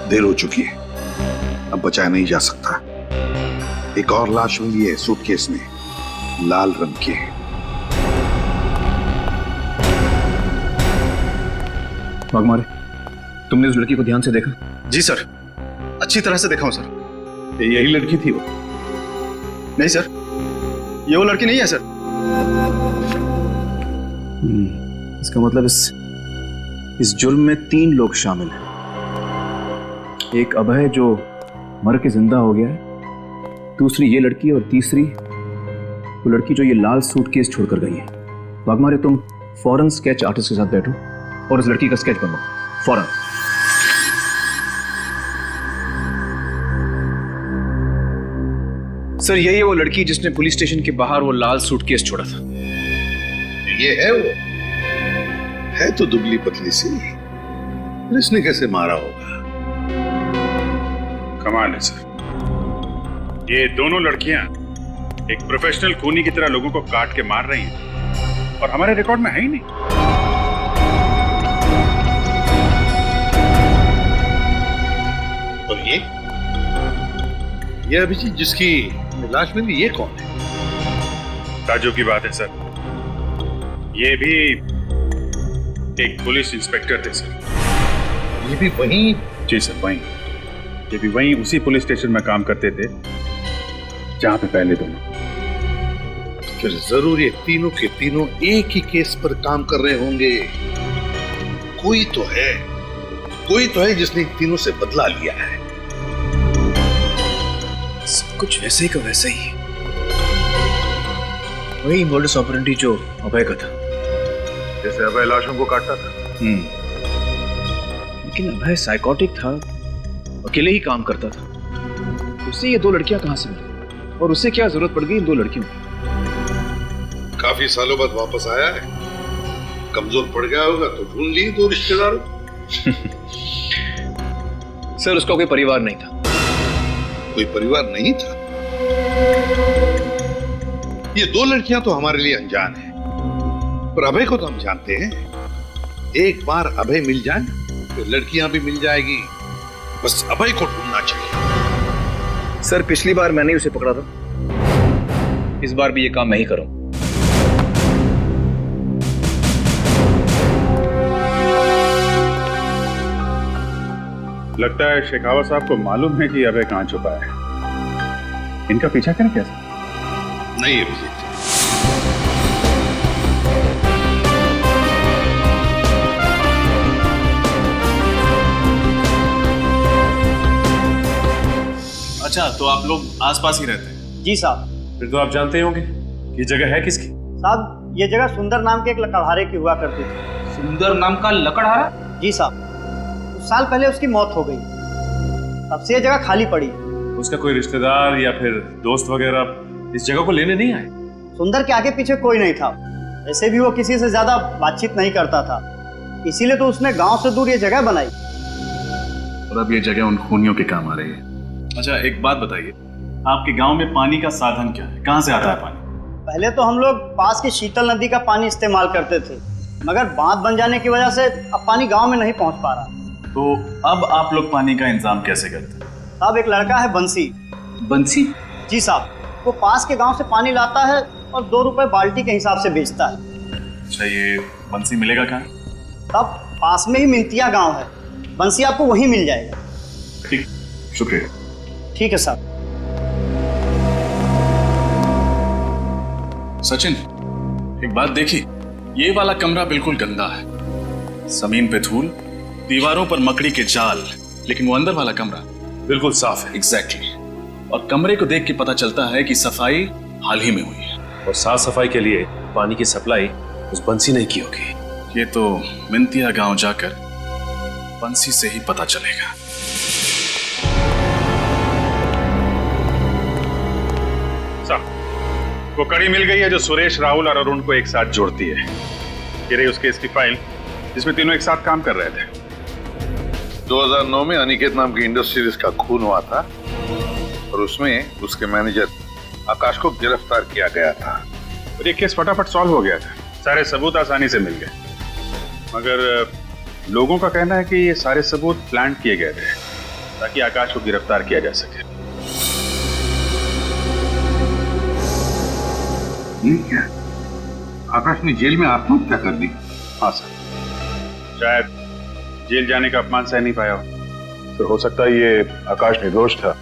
देर हो चुकी है, अब बचाया नहीं जा सकता। एक और लाश मिली है सूटकेस में, लाल रंग की है। वाघमारे, तुमने उस लड़की को ध्यान से देखा? जी सर, अच्छी तरह से देखा हूं सर। यही लड़की थी वो? नहीं सर, ये वो लड़की नहीं है सर। इसका मतलब इस जुर्म में 3 लोग शामिल हैं। एक अभय जो मर के जिंदा हो गया है, दूसरी ये लड़की, और तीसरी वो लड़की जो ये लाल सूटकेस छोड़कर गई है। वाघमारे, तुम फौरन स्केच आर्टिस्ट के साथ बैठो और इस लड़की का स्केच बनवाओ फौरन। सर, यही है वो लड़की जिसने पुलिस स्टेशन के बाहर वो लाल सूटकेस छोड़ा था। ये है वो? है तो दुबली पतली सी, इसने कैसे मारा होगा? कमाल है सर। ये दोनों लड़कियां एक प्रोफेशनल खूनी की तरह लोगों को काट के मार रही हैं और हमारे रिकॉर्ड में है ही नहीं। और ये अभिजीत जिसकी लाश मिली, ये कौन है? ताज्जुब की बात है सर, ये भी एक पुलिस इंस्पेक्टर थे सर। ये भी वहीं? जी सर, वहीं। ये भी वहीं उसी पुलिस स्टेशन में काम करते थे जहां पे पहले दोनों। फिर जरूर ये तीनों के तीनों एक ही केस पर काम कर रहे होंगे। कोई तो है जिसने तीनों से बदला लिया है। सब कुछ वैसे ही का वैसे ही, वही मोडस ऑपरेंडी जो अभय का था। जैसे अभय लाशों को काटता था। लेकिन अभय साइकोटिक था, अकेले ही काम करता था। उससे ये दो लड़कियां कहां से मिली और उससे क्या जरूरत पड़ गई इन दो लड़कियों की? काफी सालों बाद वापस आया है, कमजोर पड़ गया होगा तो ढूंढ लिए दो रिश्तेदारों। सर उसका कोई परिवार नहीं था। कोई परिवार नहीं था? ये दो लड़कियां तो हमारे लिए अनजान है, पर अभय को तो हम जानते हैं। एक बार अभय मिल जाए तो लड़कियां भी मिल जाएगी। बस अभय को ढूंढना चाहिए। सर पिछली बार मैंने उसे पकड़ा था, इस बार भी ये काम मैं ही करूं। लगता है शेखावत साहब को मालूम है कि अभय कहां छुपा है। इनका पीछा करें कैसे? नहीं अभिजीत, अच्छा, तो आप लोग आसपास ही रहते हैं? जी साहब। फिर तो आप जानते होंगे कि जगह है किसकी? साहब ये जगह सुंदर नाम के एक लकड़हारे की हुआ करती थी। सुंदर नाम का लकड़हारा? जी साहब, कुछ साल पहले उसकी मौत हो गई, तब से ये जगह खाली पड़ी। उसका कोई रिश्तेदार या फिर दोस्त वगैरह इस जगह को लेने नहीं आए? सुंदर के आगे पीछे कोई नहीं था। ऐसे भी वो किसी से ज्यादा बातचीत नहीं करता था, इसीलिए तो उसने गांव से दूर ये जगह बनाई। और अब ये जगह उन खूनियों के काम आ रही है। अच्छा एक बात बताइए, आपके गांव में पानी का साधन क्या है? कहां से आता है पानी? पहले तो हम लोग पास की शीतल नदी का पानी इस्तेमाल करते थे, मगर बांध बन जाने की वजह से अब पानी गांव में नहीं पहुंच पा रहा। तो अब आप लोग पानी का इंतजाम कैसे करते हैं? साहब एक लड़का है बंसी। बंसी? जी साहब, वो पास के गांव से पानी लाता है और 2 रुपए बाल्टी के हिसाब से बेचता है। अच्छा ये बंसी मिलेगा कहाँ? तब पास में ही मिंतिया गांव है, बंसी आपको वहीं मिल जाएगा। ठीक, शुक्रिया। ठीक है साहब। सचिन एक बात देखी, ये वाला कमरा बिल्कुल गंदा है, जमीन पे धूल, दीवारों पर मकड़ी के जाल, लेकिन वो अंदर वाला कमरा बिल्कुल साफ है। एग्जैक्टली। और कमरे को देख के पता चलता है कि सफाई हाल ही में हुई है। और साफ सफाई के लिए पानी की सप्लाई उस बंसी ने की होगी। ये तो मिंतिया गांव जाकर बंसी से ही पता चलेगा। वो कड़ी मिल गई है जो सुरेश, राहुल और अरुण को एक साथ जोड़ती है। ये रही उस केस की फाइल जिसमें तीनों एक साथ काम कर रहे थे। 2009 में अनिकेत नाम की इंडस्ट्रियलिस्ट का खून हुआ था और उसमें उसके मैनेजर आकाश को गिरफ्तार किया गया था। और ये केस फटाफट सॉल्व हो गया था, सारे सबूत आसानी से मिल गए। मगर लोगों का कहना है कि ये सारे सबूत प्लान किए गए थे ताकि आकाश को गिरफ्तार किया जा सके। क्या आकाश ने जेल में आत्महत्या कर दी? हाँ सर, शायद जेल जाने का अपमान सह नहीं पाया हो। तो हो सकता है ये आकाश निर्दोष था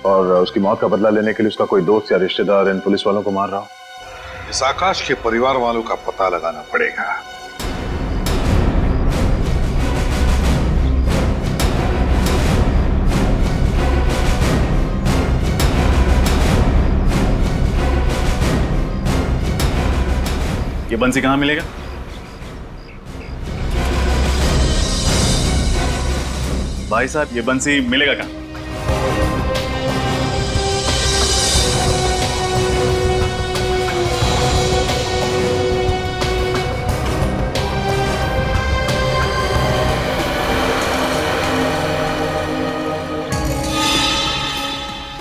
और उसकी मौत का बदला लेने के लिए उसका कोई दोस्त या रिश्तेदार इन पुलिस वालों को मार रहा हो। इस आकाश के परिवार वालों का पता लगाना पड़ेगा। ये बंसी कहां मिलेगा? भाई साहब ये बंसी मिलेगा कहां?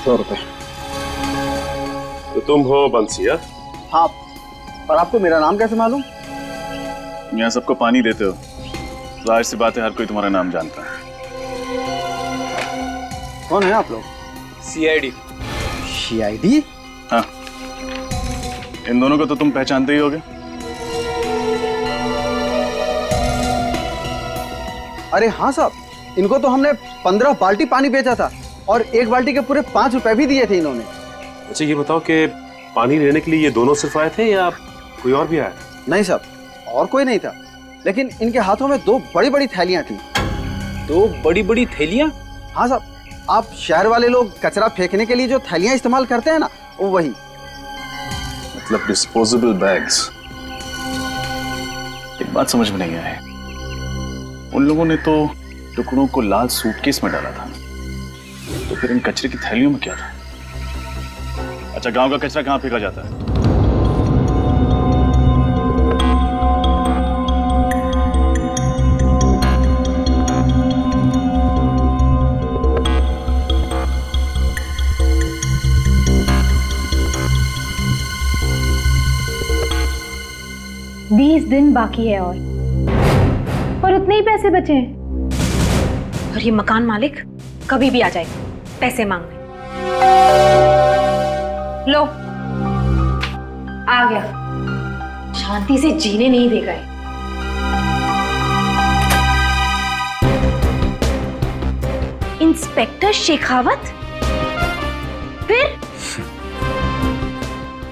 100 रुपए। तो तुम हो बंसिया? हाँ, पर आपको मेरा नाम कैसे मालूम? यहाँ सबको पानी देते हो, जाहिर सी बात है हर कोई तुम्हारा नाम जानता है। कौन है आप लोग? CID। CID? हाँ, इन दोनों को तो तुम पहचानते ही होगे। अरे हाँ साहब, इनको तो हमने 15 बाल्टी पानी बेचा था और एक बाल्टी के पूरे 5 रुपए भी दिए थे इन्होंने। अच्छा ये बताओ कि पानी लेने के लिए ये दोनों सिर्फ आए थे या कोई और भी आया? नहीं साहब, और कोई नहीं था, लेकिन इनके हाथों में 2 बड़ी-बड़ी थैलियां थी। 2 बड़ी-बड़ी थैलियां? हाँ साहब, आप शहर वाले लोग कचरा फेंकने के लिए जो थैलियां इस्तेमाल करते हैं ना, वो वही। मतलब डिस्पोजेबल बैग्स। एक बात समझ में नहीं आई, उन लोगों ने तो टुकड़ों को लाल सूटकेस में डाला था, तो फिर इन कचरे की थैलियों में क्या था? अच्छा, गांव का कचरा कहाँ फेंका जाता है? बीस दिन बाकी है और उतने ही पैसे बचे हैं। और ये मकान मालिक कभी भी आ जाएगा पैसे मांगने। लो, आ गया, शांति से जीने नहीं देगा। इंस्पेक्टर शेखावत फिर?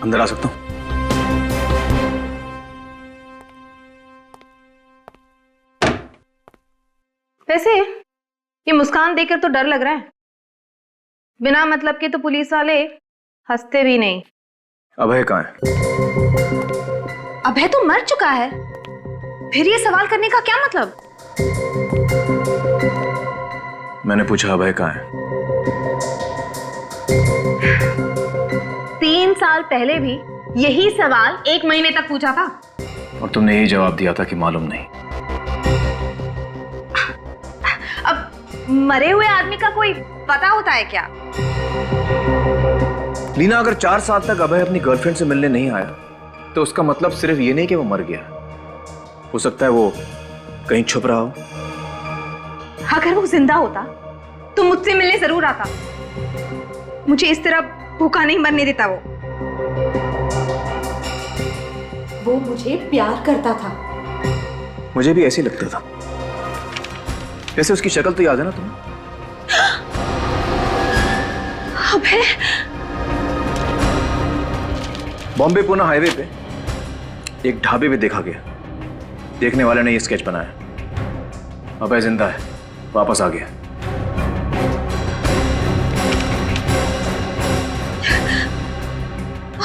अंदर आ सकता हूँ? वैसे ये मुस्कान देखकर तो डर लग रहा है। बिना मतलब के तो पुलिस वाले हंसते भी नहीं। अभय कहाँ है? अभय तो मर चुका है, फिर ये सवाल करने का क्या मतलब? मैंने पूछा अभय कहाँ है? 3 साल पहले भी यही सवाल 1 महीने तक पूछा था और तुमने यही जवाब दिया था कि मालूम नहीं। मरे हुए आदमी का कोई पता होता है क्या? लीना, अगर 4 साल तक अभय अपनी गर्लफ्रेंड से मिलने नहीं आया तो उसका मतलब सिर्फ ये नहीं कि वो मर गया, हो सकता है वो कहीं छुप रहा हो। अगर वो जिंदा होता तो मुझसे मिलने जरूर आता। मुझे इस तरह भूखा नहीं मरने देता। वो मुझे प्यार करता था। मुझे भी ऐसे ही लगता था। वैसे उसकी शक्ल तो याद है ना तुम्हें? अबे, बॉम्बे पुणे हाईवे पे एक ढाबे पे देखा गया। देखने वाले ने ये स्केच बनाया। अबे जिंदा है, वापस आ गया।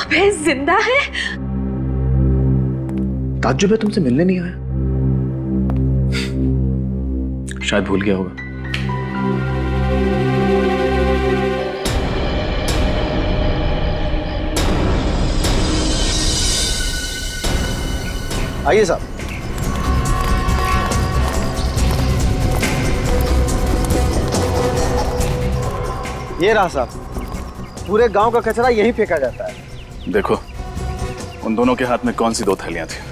अबे जिंदा है? ताज्जुब है तुमसे मिलने नहीं आया। शायद भूल गया होगा। आइए साहब। ये रहा साहब, पूरे गांव का कचरा यहीं फेंका जाता है। देखो, उन दोनों के हाथ में कौन सी 2 थैलियां थी?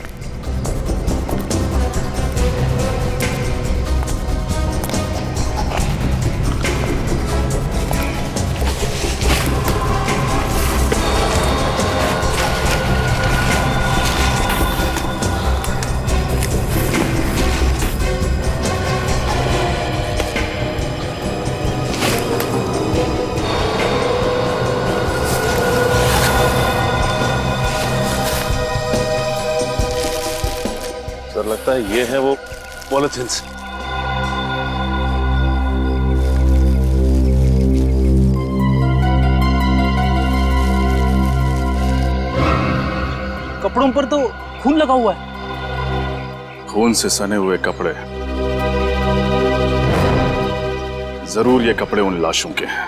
लगता है ये है वो पॉलिथिन्स। कपड़ों पर तो खून लगा हुआ है। खून से सने हुए कपड़े, जरूर ये कपड़े उन लाशों के हैं।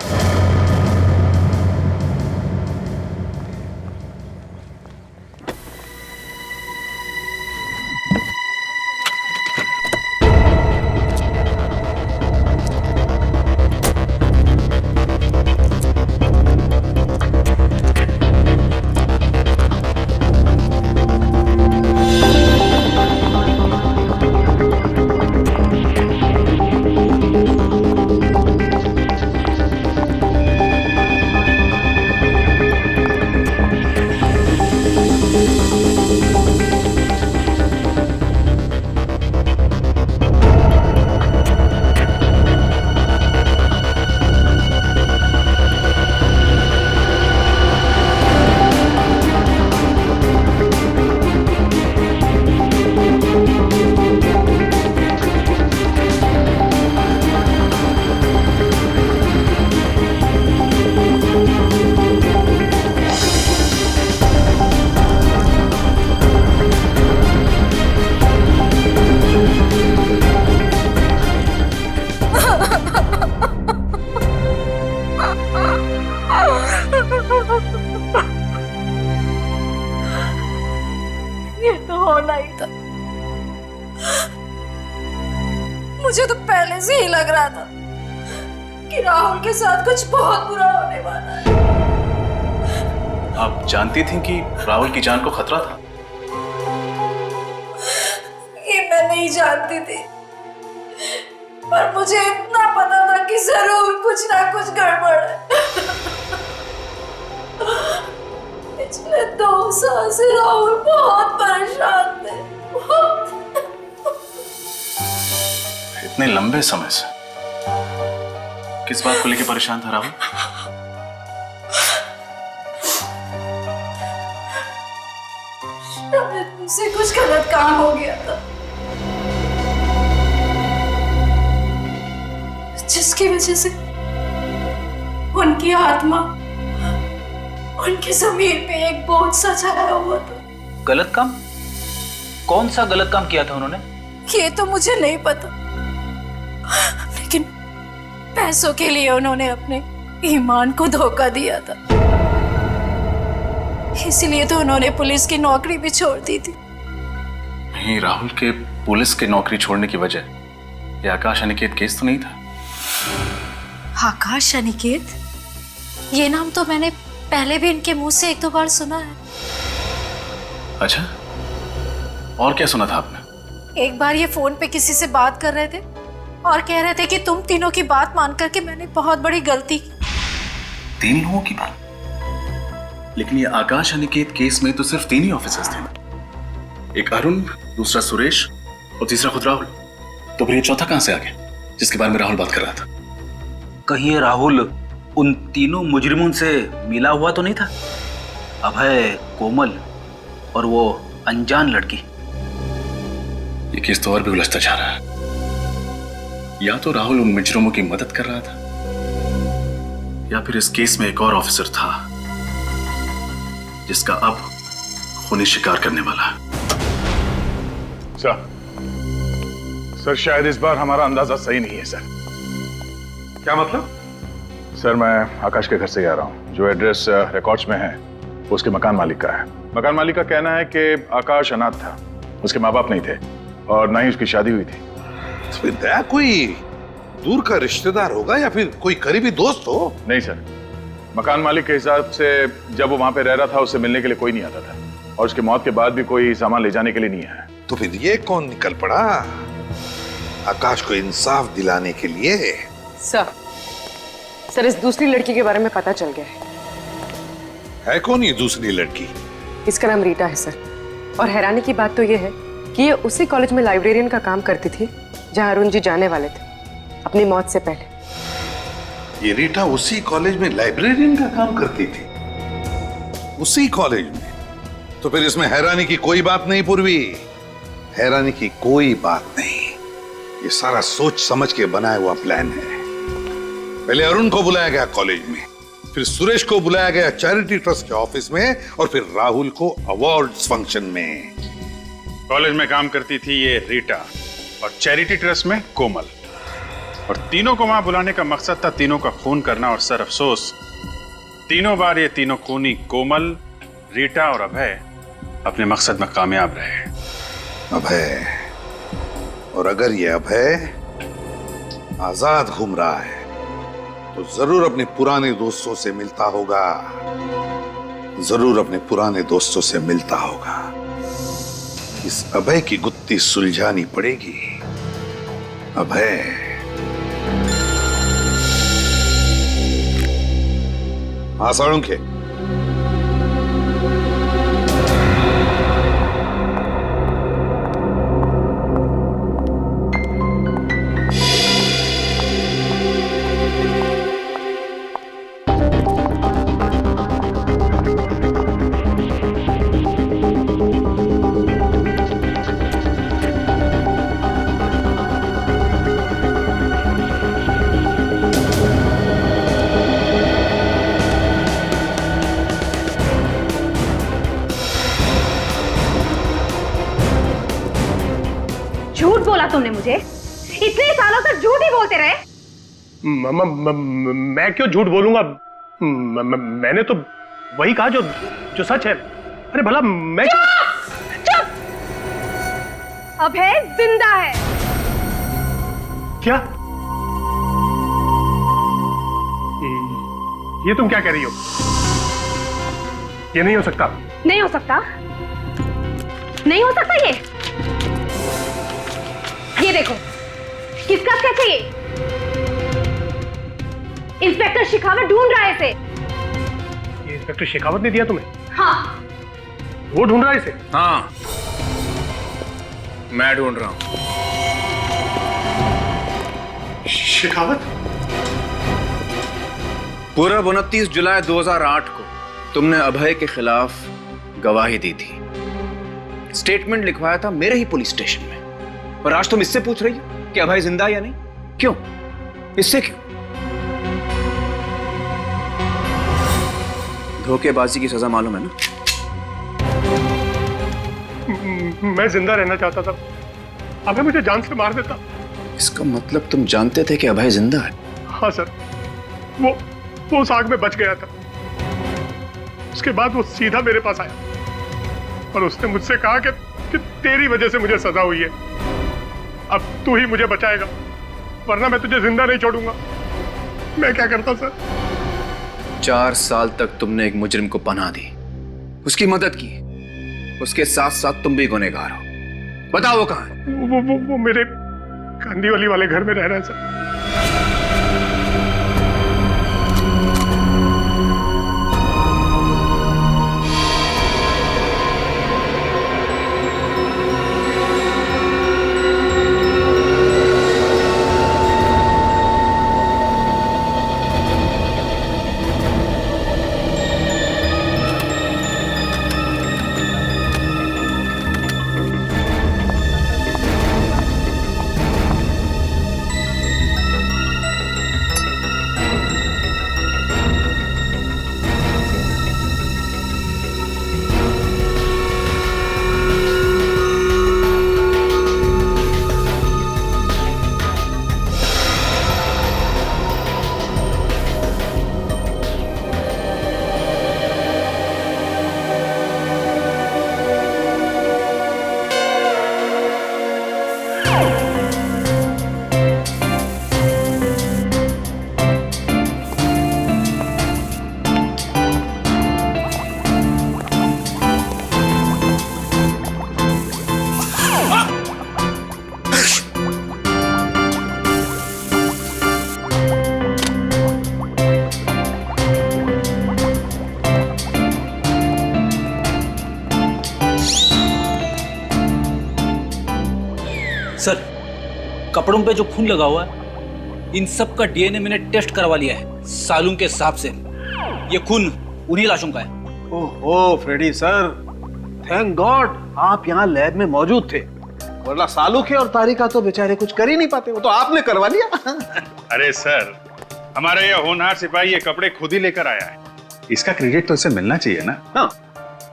ये तो होना ही था। मुझे तो पहले से ही लग रहा था कि राहुल के साथ कुछ बहुत बुरा होने वाला है। आप जानती थी कि राहुल की जान को खतरा था? ये मैं नहीं जानती थी, पर मुझे इतना पता था कि जरूर कुछ ना कुछ गड़बड़ है। पिछले 2 साल से राहुल बहुत परेशान थे। इतने लंबे समय से किस बात को लेकर परेशान था राहुल? शायद मुझसे कुछ गलत काम हो गया था, जिसकी वजह से उनकी आत्मा उनके जमीन पे एक बोझ सा छाया हुआ था। गलत काम? कौन सा गलत काम किया था उन्होंने? ये तो मुझे नहीं पता, लेकिन पैसों के लिए उन्होंने अपने ईमान को धोखा दिया था। इसीलिए तो उन्होंने पुलिस की नौकरी भी छोड़ दी थी। नहीं, राहुल के पुलिस की नौकरी छोड़ने की वजह ये आकाश अनिकेत केस तो नहीं था? आकाश अनिकेत, ये नाम तो मैंने पहले भी इनके मुंह से 1-2 बार सुना है। अच्छा, और क्या सुना था आपने? एक बार ये फोन पे किसी से बात कर रहे थे और कह रहे थे कि तुम तीनों की बात मान करके मैंने बहुत बड़ी गलती की। 3 लोगों की बात? लेकिन ये आकाश अनिकेत केस में तो सिर्फ 3 ही ऑफिसर्स थे, एक अरुण, दूसरा सुरेश और तीसरा खुद राहुल। तो फिर ये चौथा कहां से आ गया जिसके बारे में राहुल बात कर रहा था? कहीं ये राहुल उन तीनों मुजरिमों से मिला हुआ तो नहीं था? अभय, कोमल और वो अनजान लड़की। ये केस तो और भी उलझता जा रहा है। या तो राहुल उन मुजरिमों की मदद कर रहा था, या फिर इस केस में एक और ऑफिसर था जिसका अब खूनी शिकार करने वाला है। सर शायद इस बार हमारा अंदाजा सही नहीं है सर। क्या मतलब? सर मैं आकाश के घर से आ रहा हूँ। जो एड्रेस रिकॉर्ड्स में है वो उसके मकान मालिक का है। मकान मालिक का कहना है कि आकाश अनाथ था, उसके माँ बाप नहीं थे और ना ही उसकी शादी हुई थी। तो फिर दया कोई दूर का रिश्तेदार होगा या फिर कोई करीबी दोस्त हो? नहीं सर, मकान मालिक के हिसाब से जब वो वहां पे रह रहा था उससे मिलने के लिए कोई नहीं आता था और उसकी मौत के बाद भी कोई सामान ले जाने के लिए नहीं आया। तो फिर ये कौन निकल पड़ा आकाश को इंसाफ दिलाने के लिए? सर इस दूसरी लड़की के बारे में पता चल गया है कौन ये दूसरी लड़की? इसका नाम रीटा है सर। और हैरानी की बात तो ये है कि ये उसी कॉलेज में लाइब्रेरियन का काम करती थी जहां अरुण जी जाने वाले थे अपनी मौत से पहले। ये रीटा उसी कॉलेज में लाइब्रेरियन का काम करती थी? उसी कॉलेज में? तो फिर इसमें हैरानी की कोई बात नहीं पूर्वी, हैरानी की कोई बात नहीं। ये सारा सोच समझ के बनाया हुआ प्लान है। पहले अरुण को बुलाया गया कॉलेज में, फिर सुरेश को बुलाया गया चैरिटी ट्रस्ट के ऑफिस में और फिर राहुल को अवार्ड्स फंक्शन में। कॉलेज में काम करती थी ये रीटा और चैरिटी ट्रस्ट में कोमल, और तीनों को वहां बुलाने का मकसद था तीनों का खून करना। और सर अफसोस, तीनों बार ये तीनों खूनी कोमल, रीटा और अभय अपने मकसद में कामयाब रहे। अभय, और अगर ये अभय आजाद घूम रहा है तो जरूर अपने पुराने दोस्तों से मिलता होगा, जरूर अपने पुराने दोस्तों से मिलता होगा। इस अभय की गुत्थी सुलझानी पड़ेगी। अभय, हाँ साळुंखे, झूठ बोला तुमने मुझे, इतने सालों तक झूठ ही बोलते रहे। मैं क्यों झूठ बोलूंगा? मैंने तो वही कहा जो सच है। अरे भला मैं चुप! अभय जिंदा है। क्या? ये तुम क्या कह रही हो? ये नहीं हो सकता। नहीं हो सकता? नहीं हो सकता ये देखो, किसका स्केच है ये? इंस्पेक्टर शेखावत ढूंढ रहा है इसे। ये इंस्पेक्टर शेखावत ने दिया तुम्हें? हाँ। वो ढूंढ रहा है इसे? हाँ, मैं ढूंढ रहा हूं। शेखावत? पूरा 29 जुलाई 2008 को तुमने अभय के खिलाफ गवाही दी थी। स्टेटमेंट लिखवाया था मेरे ही पुलिस स्टेशन में। और आज तुम इससे पूछ रही हो कि अभय जिंदा या नहीं? क्यों? इससे क्यों? धोखेबाजी की सजा मालूम है ना? मैं जिंदा रहना चाहता था, अभय मुझे जान से मार देता। इसका मतलब तुम जानते थे कि अभय जिंदा है? हाँ सर, वो उस आग में बच गया था। उसके बाद वो सीधा मेरे पास आया और उसने मुझसे कहा कि तेरी वजह से मुझे सजा हुई है, अब तू ही मुझे बचाएगा, वरना मैं तुझे जिंदा नहीं छोड़ूंगा। मैं क्या करता सर? 4 साल तक तुमने एक मुजरिम को पनाह दी, उसकी मदद की, उसके साथ साथ तुम भी गुनहगार हो। बताओ वो कहां है? वो मेरे कांदीवली वाले घर में रह रहा है सर। सर, कपड़ों पे जो खून लगा हुआ है, इन सब का डीएनए मैंने टेस्ट करवा लिया है सालून के हिसाब से। ये खून उन्हीं लाशों का है। ओहो फ्रेडी सर, थैंक गॉड आप यहाँ लैब में मौजूद थे, वरना सालू के और तारिका तो बेचारे कुछ कर ही नहीं पाते, वो तो आपने करवा लिया। अरे सर, हमारा ये होनहार सिपाही ये कपड़े खुद ही लेकर आया है, इसका क्रेडिट तो इसे मिलना चाहिए ना। हाँ,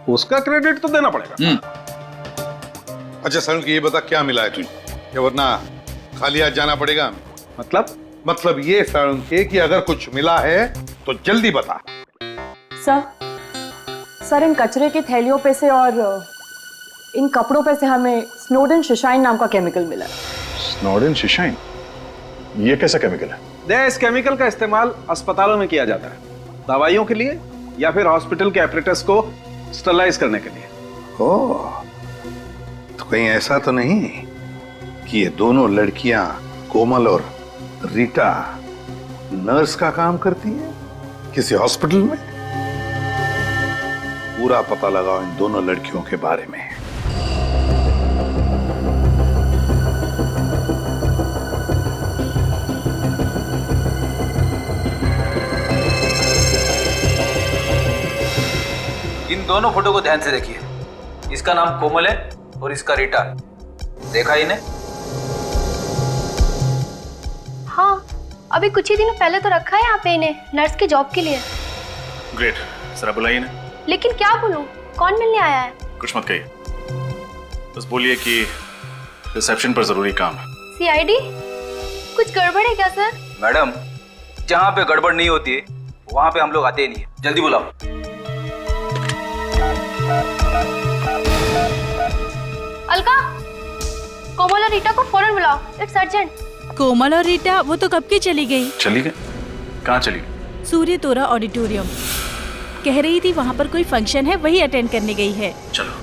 उसका क्रेडिट तो देना पड़ेगा। अच्छा सालू की ये बता क्या मिला है तुझे, या वरना खाली हाथ जाना पड़ेगा। मतलब ये सालू के कि अगर कुछ मिला है तो जल्दी बता। सर इन कचरे की थैलियों पे से और इन कपड़ों पे से हमें स्नोडेन शिशाइन नाम का केमिकल मिला है। स्नोडेन शिशाइन? ये कैसा केमिकल है? इस केमिकल का इस्तेमाल अस्पतालों में किया जाता है, दवाइयों के लिए या फिर हॉस्पिटल के एपरेटस को स्टरलाइज करने के लिए। ओह, तो कहीं ऐसा तो नहीं कि ये दोनों लड़कियां कोमल और रीटा नर्स का काम करती है किसी हॉस्पिटल में? पूरा पता लगाओ इन दोनों लड़कियों के बारे में। इन दोनों फोटो को ध्यान से देखिए। इसका नाम कोमल है और इसका रीटा। देखा इन्हें? हाँ, अभी कुछ ही दिनों पहले तो रखा है यहाँ पे इन्हें नर्स की जॉब के लिए। ग्रेट, जरा बुलाइए ना। लेकिन क्या बोलूं, कौन मिलने आया है? कुछ मत कहिए, बस बोलिए कि रिसेप्शन पर जरूरी काम है। सीआईडी? कुछ गड़बड़ है क्या सर? मैडम, जहाँ पे गड़बड़ नहीं होती है वहां पे हम लोग आते ही नहीं है। जल्दी बुलाओ। अलका, कोमल और रीटा को फौरन बुलाओ, इट्स अर्जेंट। कोमल और रीटा वो तो कब की चली गई। चली गई? कहाँ चली गई? सूर्य तोरा ऑडिटोरियम। कह रही थी वहाँ पर कोई फंक्शन है, वही अटेंड करने गई है। चलो।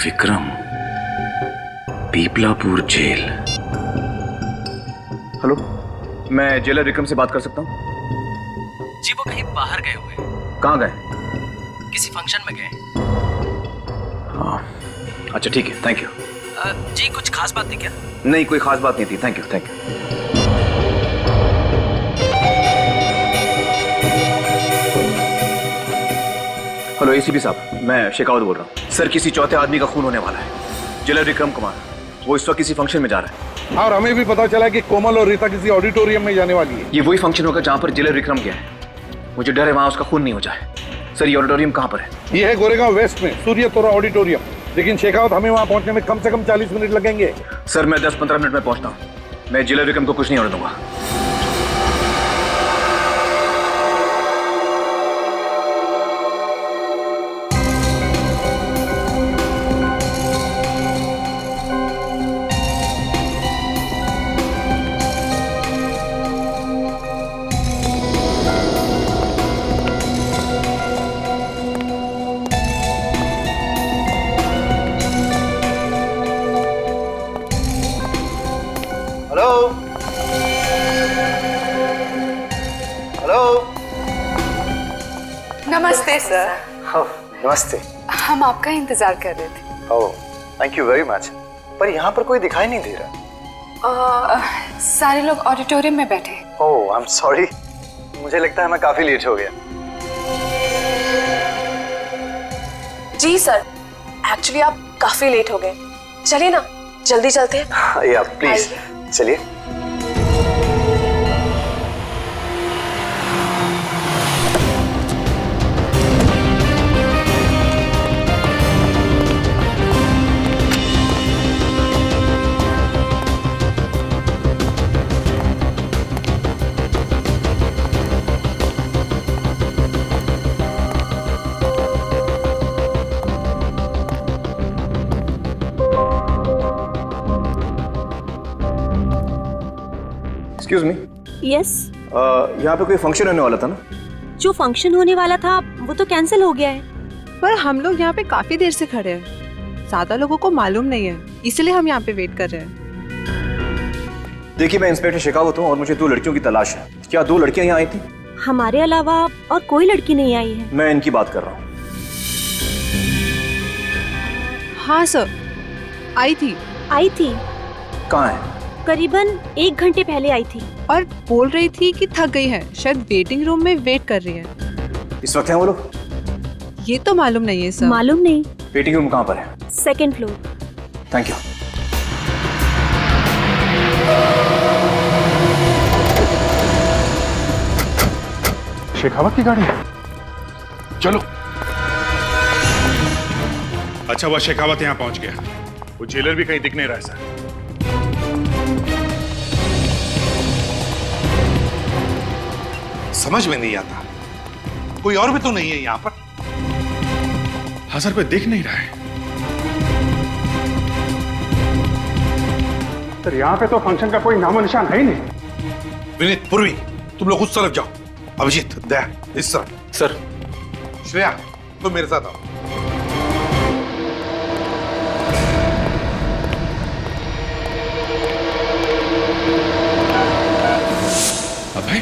विक्रम, पीपलापुर जेल। हेलो, मैं जेलर विक्रम से बात कर सकता हूँ? जी वो कहीं बाहर गए हुए हैं। कहाँ गए? किसी फंक्शन में गए। हाँ, अच्छा ठीक है, थैंक यू। जी कुछ खास बात थी क्या? नहीं, कोई खास बात नहीं थी, thank you thank you. Hello ACP साहब, मैं शेखावत बोल रहा हूँ। सर, किसी चौथे आदमी का खून होने वाला है। जेलर विक्रम कुमार, वो इस वक्त किसी फंक्शन में जा रहा है। और हमें भी पता चला कि कोमल और रीता किसी ऑडिटोरियम में जाने वाली है। ये वही फंक्शन होगा जहाँ पर जेलर विक्रम गया है। मुझे डर है वहाँ उसका खून नहीं हो जाए। सर, ये ऑडिटोरियम कहाँ पर है? ये है गोरेगांव वेस्ट में, सूर्य तोरा ऑडिटोरियम। लेकिन शेखावत, हमें वहाँ पहुँचने में कम से कम 40 मिनट लगेंगे। सर, मैं 10-15 मिनट में पहुँचता हूँ। मैं जेलर विक्रम को कुछ नहीं होने दूंगा। नमस्ते सर। नमस्ते। हम आपका इंतजार कर रहे थे। ओह, थैंक यू वेरी मच। पर यहाँ पर कोई दिखाई नहीं दे रहा। सारे लोग ऑडिटोरियम में बैठे। ओह, आई एम सॉरी। मुझे लगता है मैं काफी लेट हो गया। जी सर, एक्चुअली आप काफी लेट हो गए। चलिए ना, जल्दी चलते हैं। या प्लीज, चलिए। Excuse me. यस। यहाँ पे कोई फंक्शन होने वाला था ना? जो फंक्शन होने वाला था वो तो कैंसिल हो गया है। पर हम लोग यहाँ पे काफी देर से खड़े हैं, ज्यादा लोगों को मालूम नहीं है, इसलिए हम यहाँ पे वेट कर रहे हैं। देखिए, मैं इंस्पेक्टर शेखावत हूँ और मुझे 2 लड़कियों की तलाश है। क्या 2 लड़कियाँ यहाँ आई थी? हमारे अलावा और कोई लड़की नहीं आई है। मैं इनकी बात कर रहा हूँ। हाँ सर, आई थी। आई थी? कहाँ है? करीबन 1 घंटे पहले आई थी और बोल रही थी कि थक गई है, शायद वेटिंग रूम में वेट कर रही है। इस वक्त हैं वो लोग? ये तो मालूम नहीं है सर। मालूम नहीं। वेटिंग रूम कहाँ पर है? 2nd floor. Thank you. Shekhawat की गाड़ी? चलो। अच्छा हुआ शेखावत यहाँ पहुंच गया, वो जेलर भी कहीं दिख नहीं रहा है सर। समझ में नहीं आता, कोई और भी तो नहीं है यहाँ पर? हाँ सर, कोई दिख नहीं रहा है। सर यहाँ पे तो फंक्शन का कोई नामो निशान है ही नहीं। विनीत, पूर्वी, तुम लोग उस तरफ जाओ। अभिजीत, दया, इस तरफ। सर। श्रेया, तुम मेरे साथ आओ। अभय,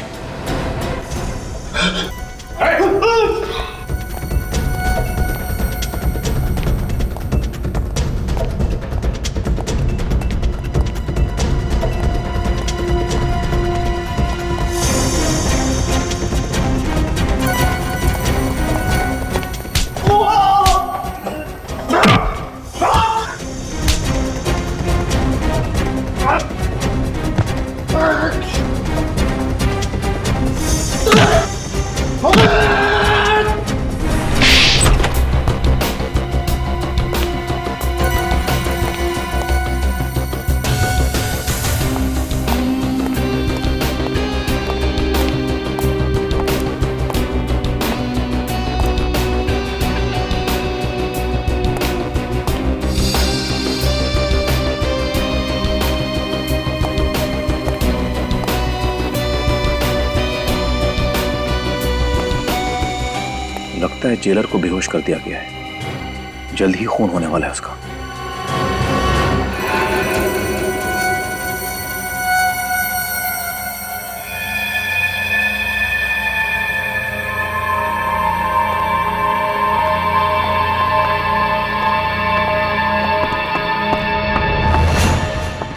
लगता है जेलर को बेहोश कर दिया गया है, जल्द ही खून होने वाला है उसका।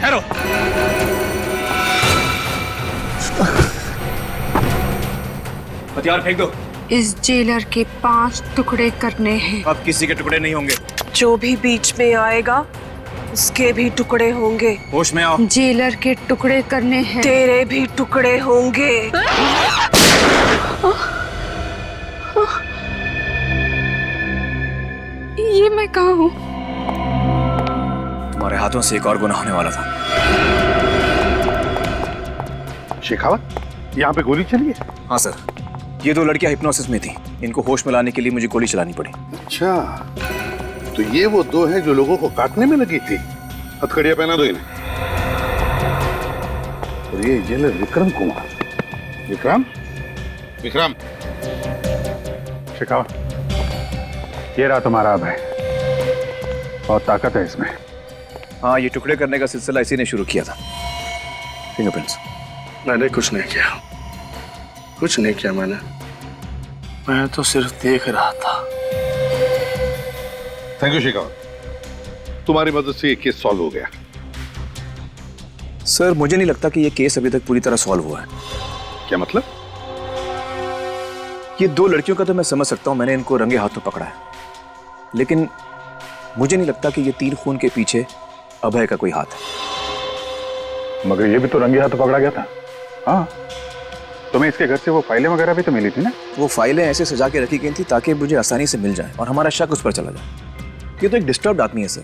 ठहरो। हथियार फेंक दो। इस जेलर के 5 टुकड़े करने हैं। अब किसी के टुकड़े नहीं होंगे। जो भी बीच में आएगा उसके भी टुकड़े होंगे। होश में आओ। जेलर के टुकड़े करने हैं। तेरे भी टुकड़े होंगे। ये मैं कहाँ हूँ? तुम्हारे हाथों से एक और गुनाह होने वाला था। शेखावत, यहाँ पे गोली चली है? हाँ सर, ये 2 लड़कियां हिप्नोसिस में थी, इनको होश में लाने के लिए मुझे गोली चलानी पड़ी। अच्छा, तो ये वो 2 हैं जो लोगों को काटने में लगी थी। हथकड़ियां पहना दो इन्हें। और ये जेलर विक्रम कुमार। विक्रम, विक्रम। शेखावत, ये रहा तुम्हारा अभय। बहुत ताकत है इसमें। हाँ, ये टुकड़े करने का सिलसिला इसी ने शुरू किया था। फिंगरप्रिंट्स। मैंने कुछ नहीं किया, कुछ नहीं किया मैंने। मैं तो सिर्फ देख रहा था। थैंक यू शेखावत, तुम्हारी मदद से ये केस सॉल्व हो गया। सर, मुझे नहीं लगता कि ये केस अभी तक पूरी तरह सॉल्व हुआ है। क्या मतलब? ये 2 लड़कियों का तो मैं समझ सकता हूँ, मैंने इनको रंगे हाथों पकड़ा है, लेकिन मुझे नहीं लगता कि ये 3 खून के पीछे अभय का कोई हाथ है। मगर ये भी तो रंगे हाथों पकड़ा गया था। हाँ, तुम्हें इसके घर से वो फाइलें वगैरह भी तो मिली थी ना? वो फाइलें ऐसे सजा के रखी गई थी ताकि मुझे आसानी से मिल जाए और हमारा शक उस पर चला जाए। ये तो एक डिस्टर्ब्ड आदमी है सर,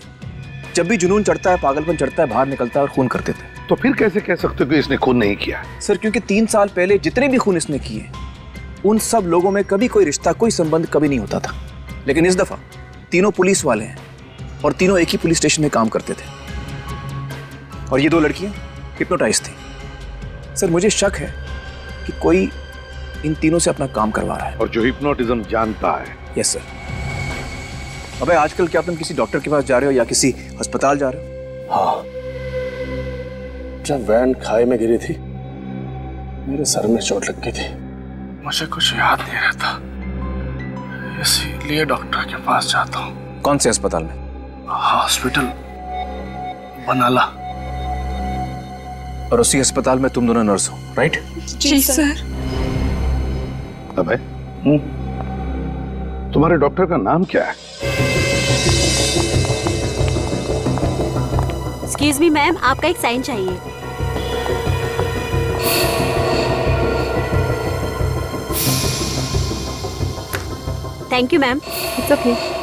जब भी जुनून चढ़ता है, पागलपन चढ़ता है, बाहर निकलता है और खून कर देता है। तो फिर कैसे कह सकते हो कि इसने खून नहीं किया? सर, क्योंकि 3 साल पहले जितने भी खून इसने किए, उन सब लोगों में कभी कोई रिश्ता, कोई संबंध कभी नहीं होता था। लेकिन इस दफा तीनों पुलिस वाले हैं और तीनों एक ही पुलिस स्टेशन में काम करते थे, और ये 2 लड़कियां हिप्नोटाइज थी। सर, मुझे शक है कि कोई इन तीनों से अपना काम करवा रहा है। और जो हिप्नोटिज्म जानता है। Yes sir. अबे, आजकल क्या तुम किसी डॉक्टर के पास जा रहे हो या किसी अस्पताल जा रहे हो? हाँ, जब वैन खाई में गिरी थी, मेरे सर में चोट लग गई थी। मुझे कुछ याद नहीं रहता, इसीलिए डॉक्टर के पास जाता हूँ। कौन से अस्पताल में? हॉस्पिटल बनाला। और उसी अस्पताल में तुम दोनों नर्स हो, राइट? जी सर। अबे, तुम्हारे डॉक्टर का नाम क्या है? एक्सक्यूज मी मैम, आपका एक साइन चाहिए। Thank you ma'am. It's okay.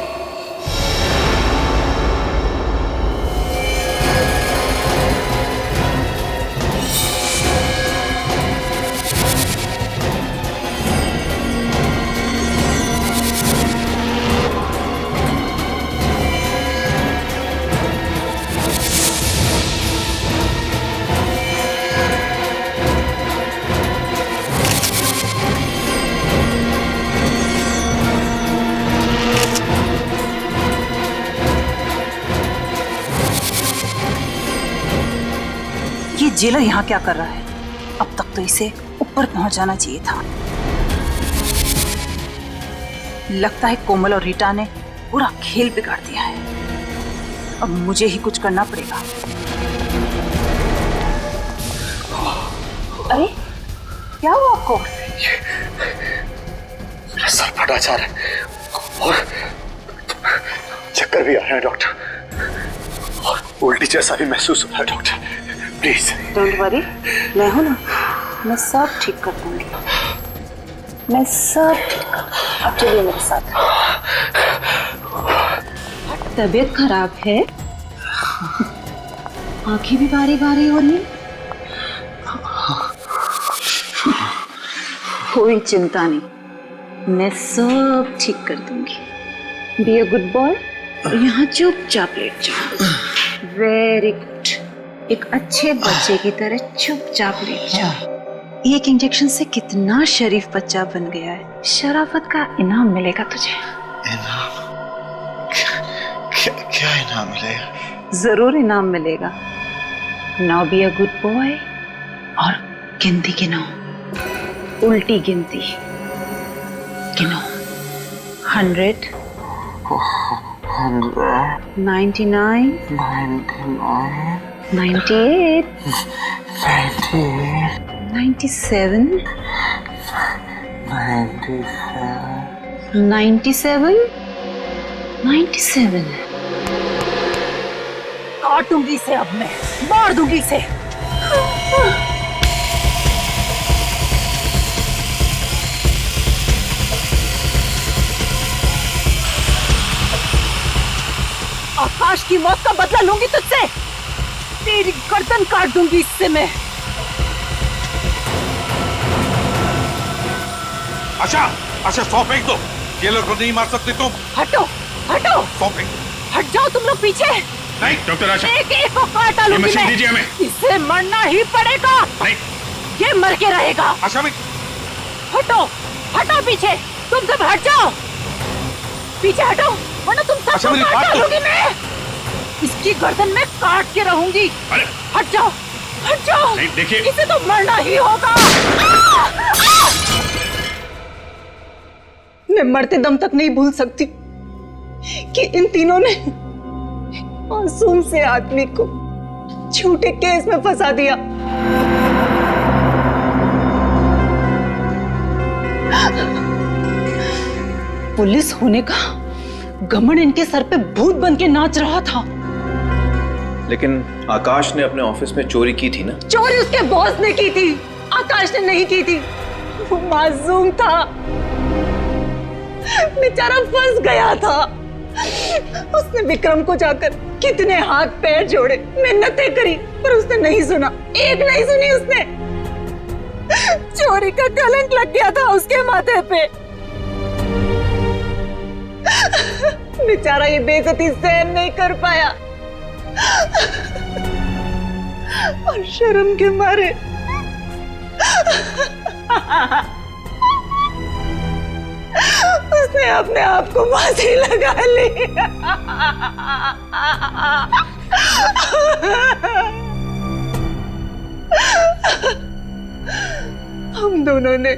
ये जेलर यहाँ क्या कर रहा है? अब तक तो इसे ऊपर पहुंच जाना चाहिए था। लगता है कोमल और रीटा ने पूरा खेल बिगाड़ दिया है। अब मुझे ही कुछ करना पड़ेगा। अरे क्या हुआ आपको? मेरा सर फटा जा रहा है और चक्कर भी आ रहे हैं डॉक्टर, और उल्टी जैसा भी महसूस हो रहा है डॉक्टर। प्लीज डोंट वरी, मैं हूं ना, मैं सब ठीक कर दूंगी। मैं सब ठीक कर दूंगी। अब चलिए मेरे साथ। तबीयत खराब है, आंखें भी बारी बारी हो रही है। कोई चिंता नहीं, मैं सब ठीक कर दूंगी। बी अ गुड बॉय, यहाँ चुपचाप लेट जाओ। वेरी गुड, एक अच्छे बच्चे की तरह चुपचाप लेट जाओ। एक इंजेक्शन से कितना शरीफ बच्चा बन गया है। शराफत का इनाम मिलेगा तुझे। इनाम? क्या इनाम मिलेगा? जरूर इनाम मिलेगा। Now be a good boy और गिनती गिनो, उल्टी गिनती गिनो। 100, 99, 98, 97, 97। काटूंगी इसे, अब मैं मार दूंगी इसे। आकाश की मौत का बदला लूंगी तुझसे। तेरी गर्दन काट दूंगी इससे मैं। आशा, आशा 100 फेंक दो। ये लोग को नहीं मार सकते तुम। हटो हटो, 100 फेंक। हट जाओ तुम लोग पीछे। नहीं डॉक्टर आशा, एक एक को काट डालूंगी मशीन मैं। दीजिए हमें। इसे मरना ही पड़ेगा। नहीं, ये मर के रहेगा। आशा भी हटो हटो पीछे, तुम सब हट जाओ। पीछे हटो वरना तुम सबको काट डालूंगी मैं। इसकी गर्दन में काट के रहूंगी। अरे हट जाओ हट जाओ। नहीं देखिए, इसे तो मरना ही होगा। मैं मरते दम तक नहीं भूल सकती कि इन तीनों ने मासूम से आदमी को झूठे केस में फंसा दिया। पुलिस होने का घमंड इनके सर पे भूत बन के नाच रहा था। लेकिन आकाश ने अपने ऑफिस में चोरी की थी ना? चोरी उसके बॉस ने की थी, आकाश ने नहीं की थी। वो मासूम था, बेचारा फंस गया था। उसने विक्रम को जाकर कितने हाथ पैर जोड़े, मिन्नतें करी, पर उसने नहीं सुना, एक नहीं सुनी उसने। चोरी का कलंक लग गया था उसके माथे पे। बेचारा ये बेइज्जती सहन नहीं कर पाया और शर्म के मारे उसने अपने आप को फांसी लगा ली। हम दोनों ने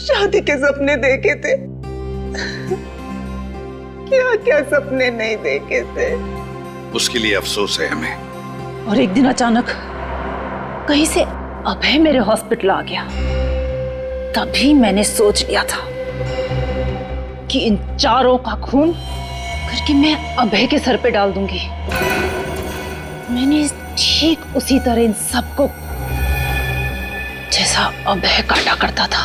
शादी के सपने देखे थे, क्या क्या सपने नहीं देखे थे। उसके लिए अफसोस है हमें। और एक दिन अचानक कहीं से अभय मेरे हॉस्पिटल आ गया। तभी मैंने सोच लिया था कि इन चारों का खून करके मैं अभय के सर पे डाल दूंगी। मैंने ठीक उसी तरह इन सबको, जैसा अभय काटा करता था,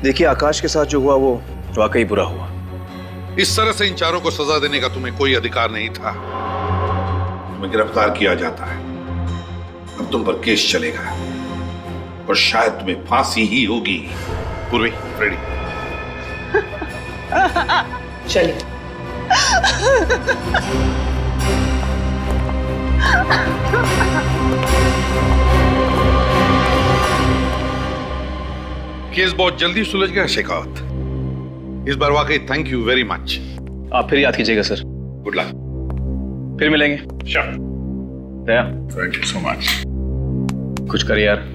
देखिए, आकाश के साथ जो हुआ वो वाकई बुरा हुआ। इस तरह से इन चारों को सजा देने का तुम्हें कोई अधिकार नहीं था। तुम्हें गिरफ्तार किया जाता है, अब तुम पर केस चलेगा और शायद तुम्हें फांसी ही होगी। पूर्वी, रेडी? चलिए। केस बहुत जल्दी सुलझ गया शेखावत। इस बार वाकई थैंक यू वेरी मच। आप फिर याद कीजिएगा सर। Good luck. फिर मिलेंगे। Sure. Daya, thank you so much. कुछ कर यार।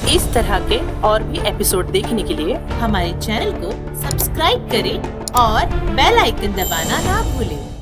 इस तरह के और भी एपिसोड देखने के लिए हमारे चैनल को सब्सक्राइब करें और बेल आइकन दबाना ना भूलें।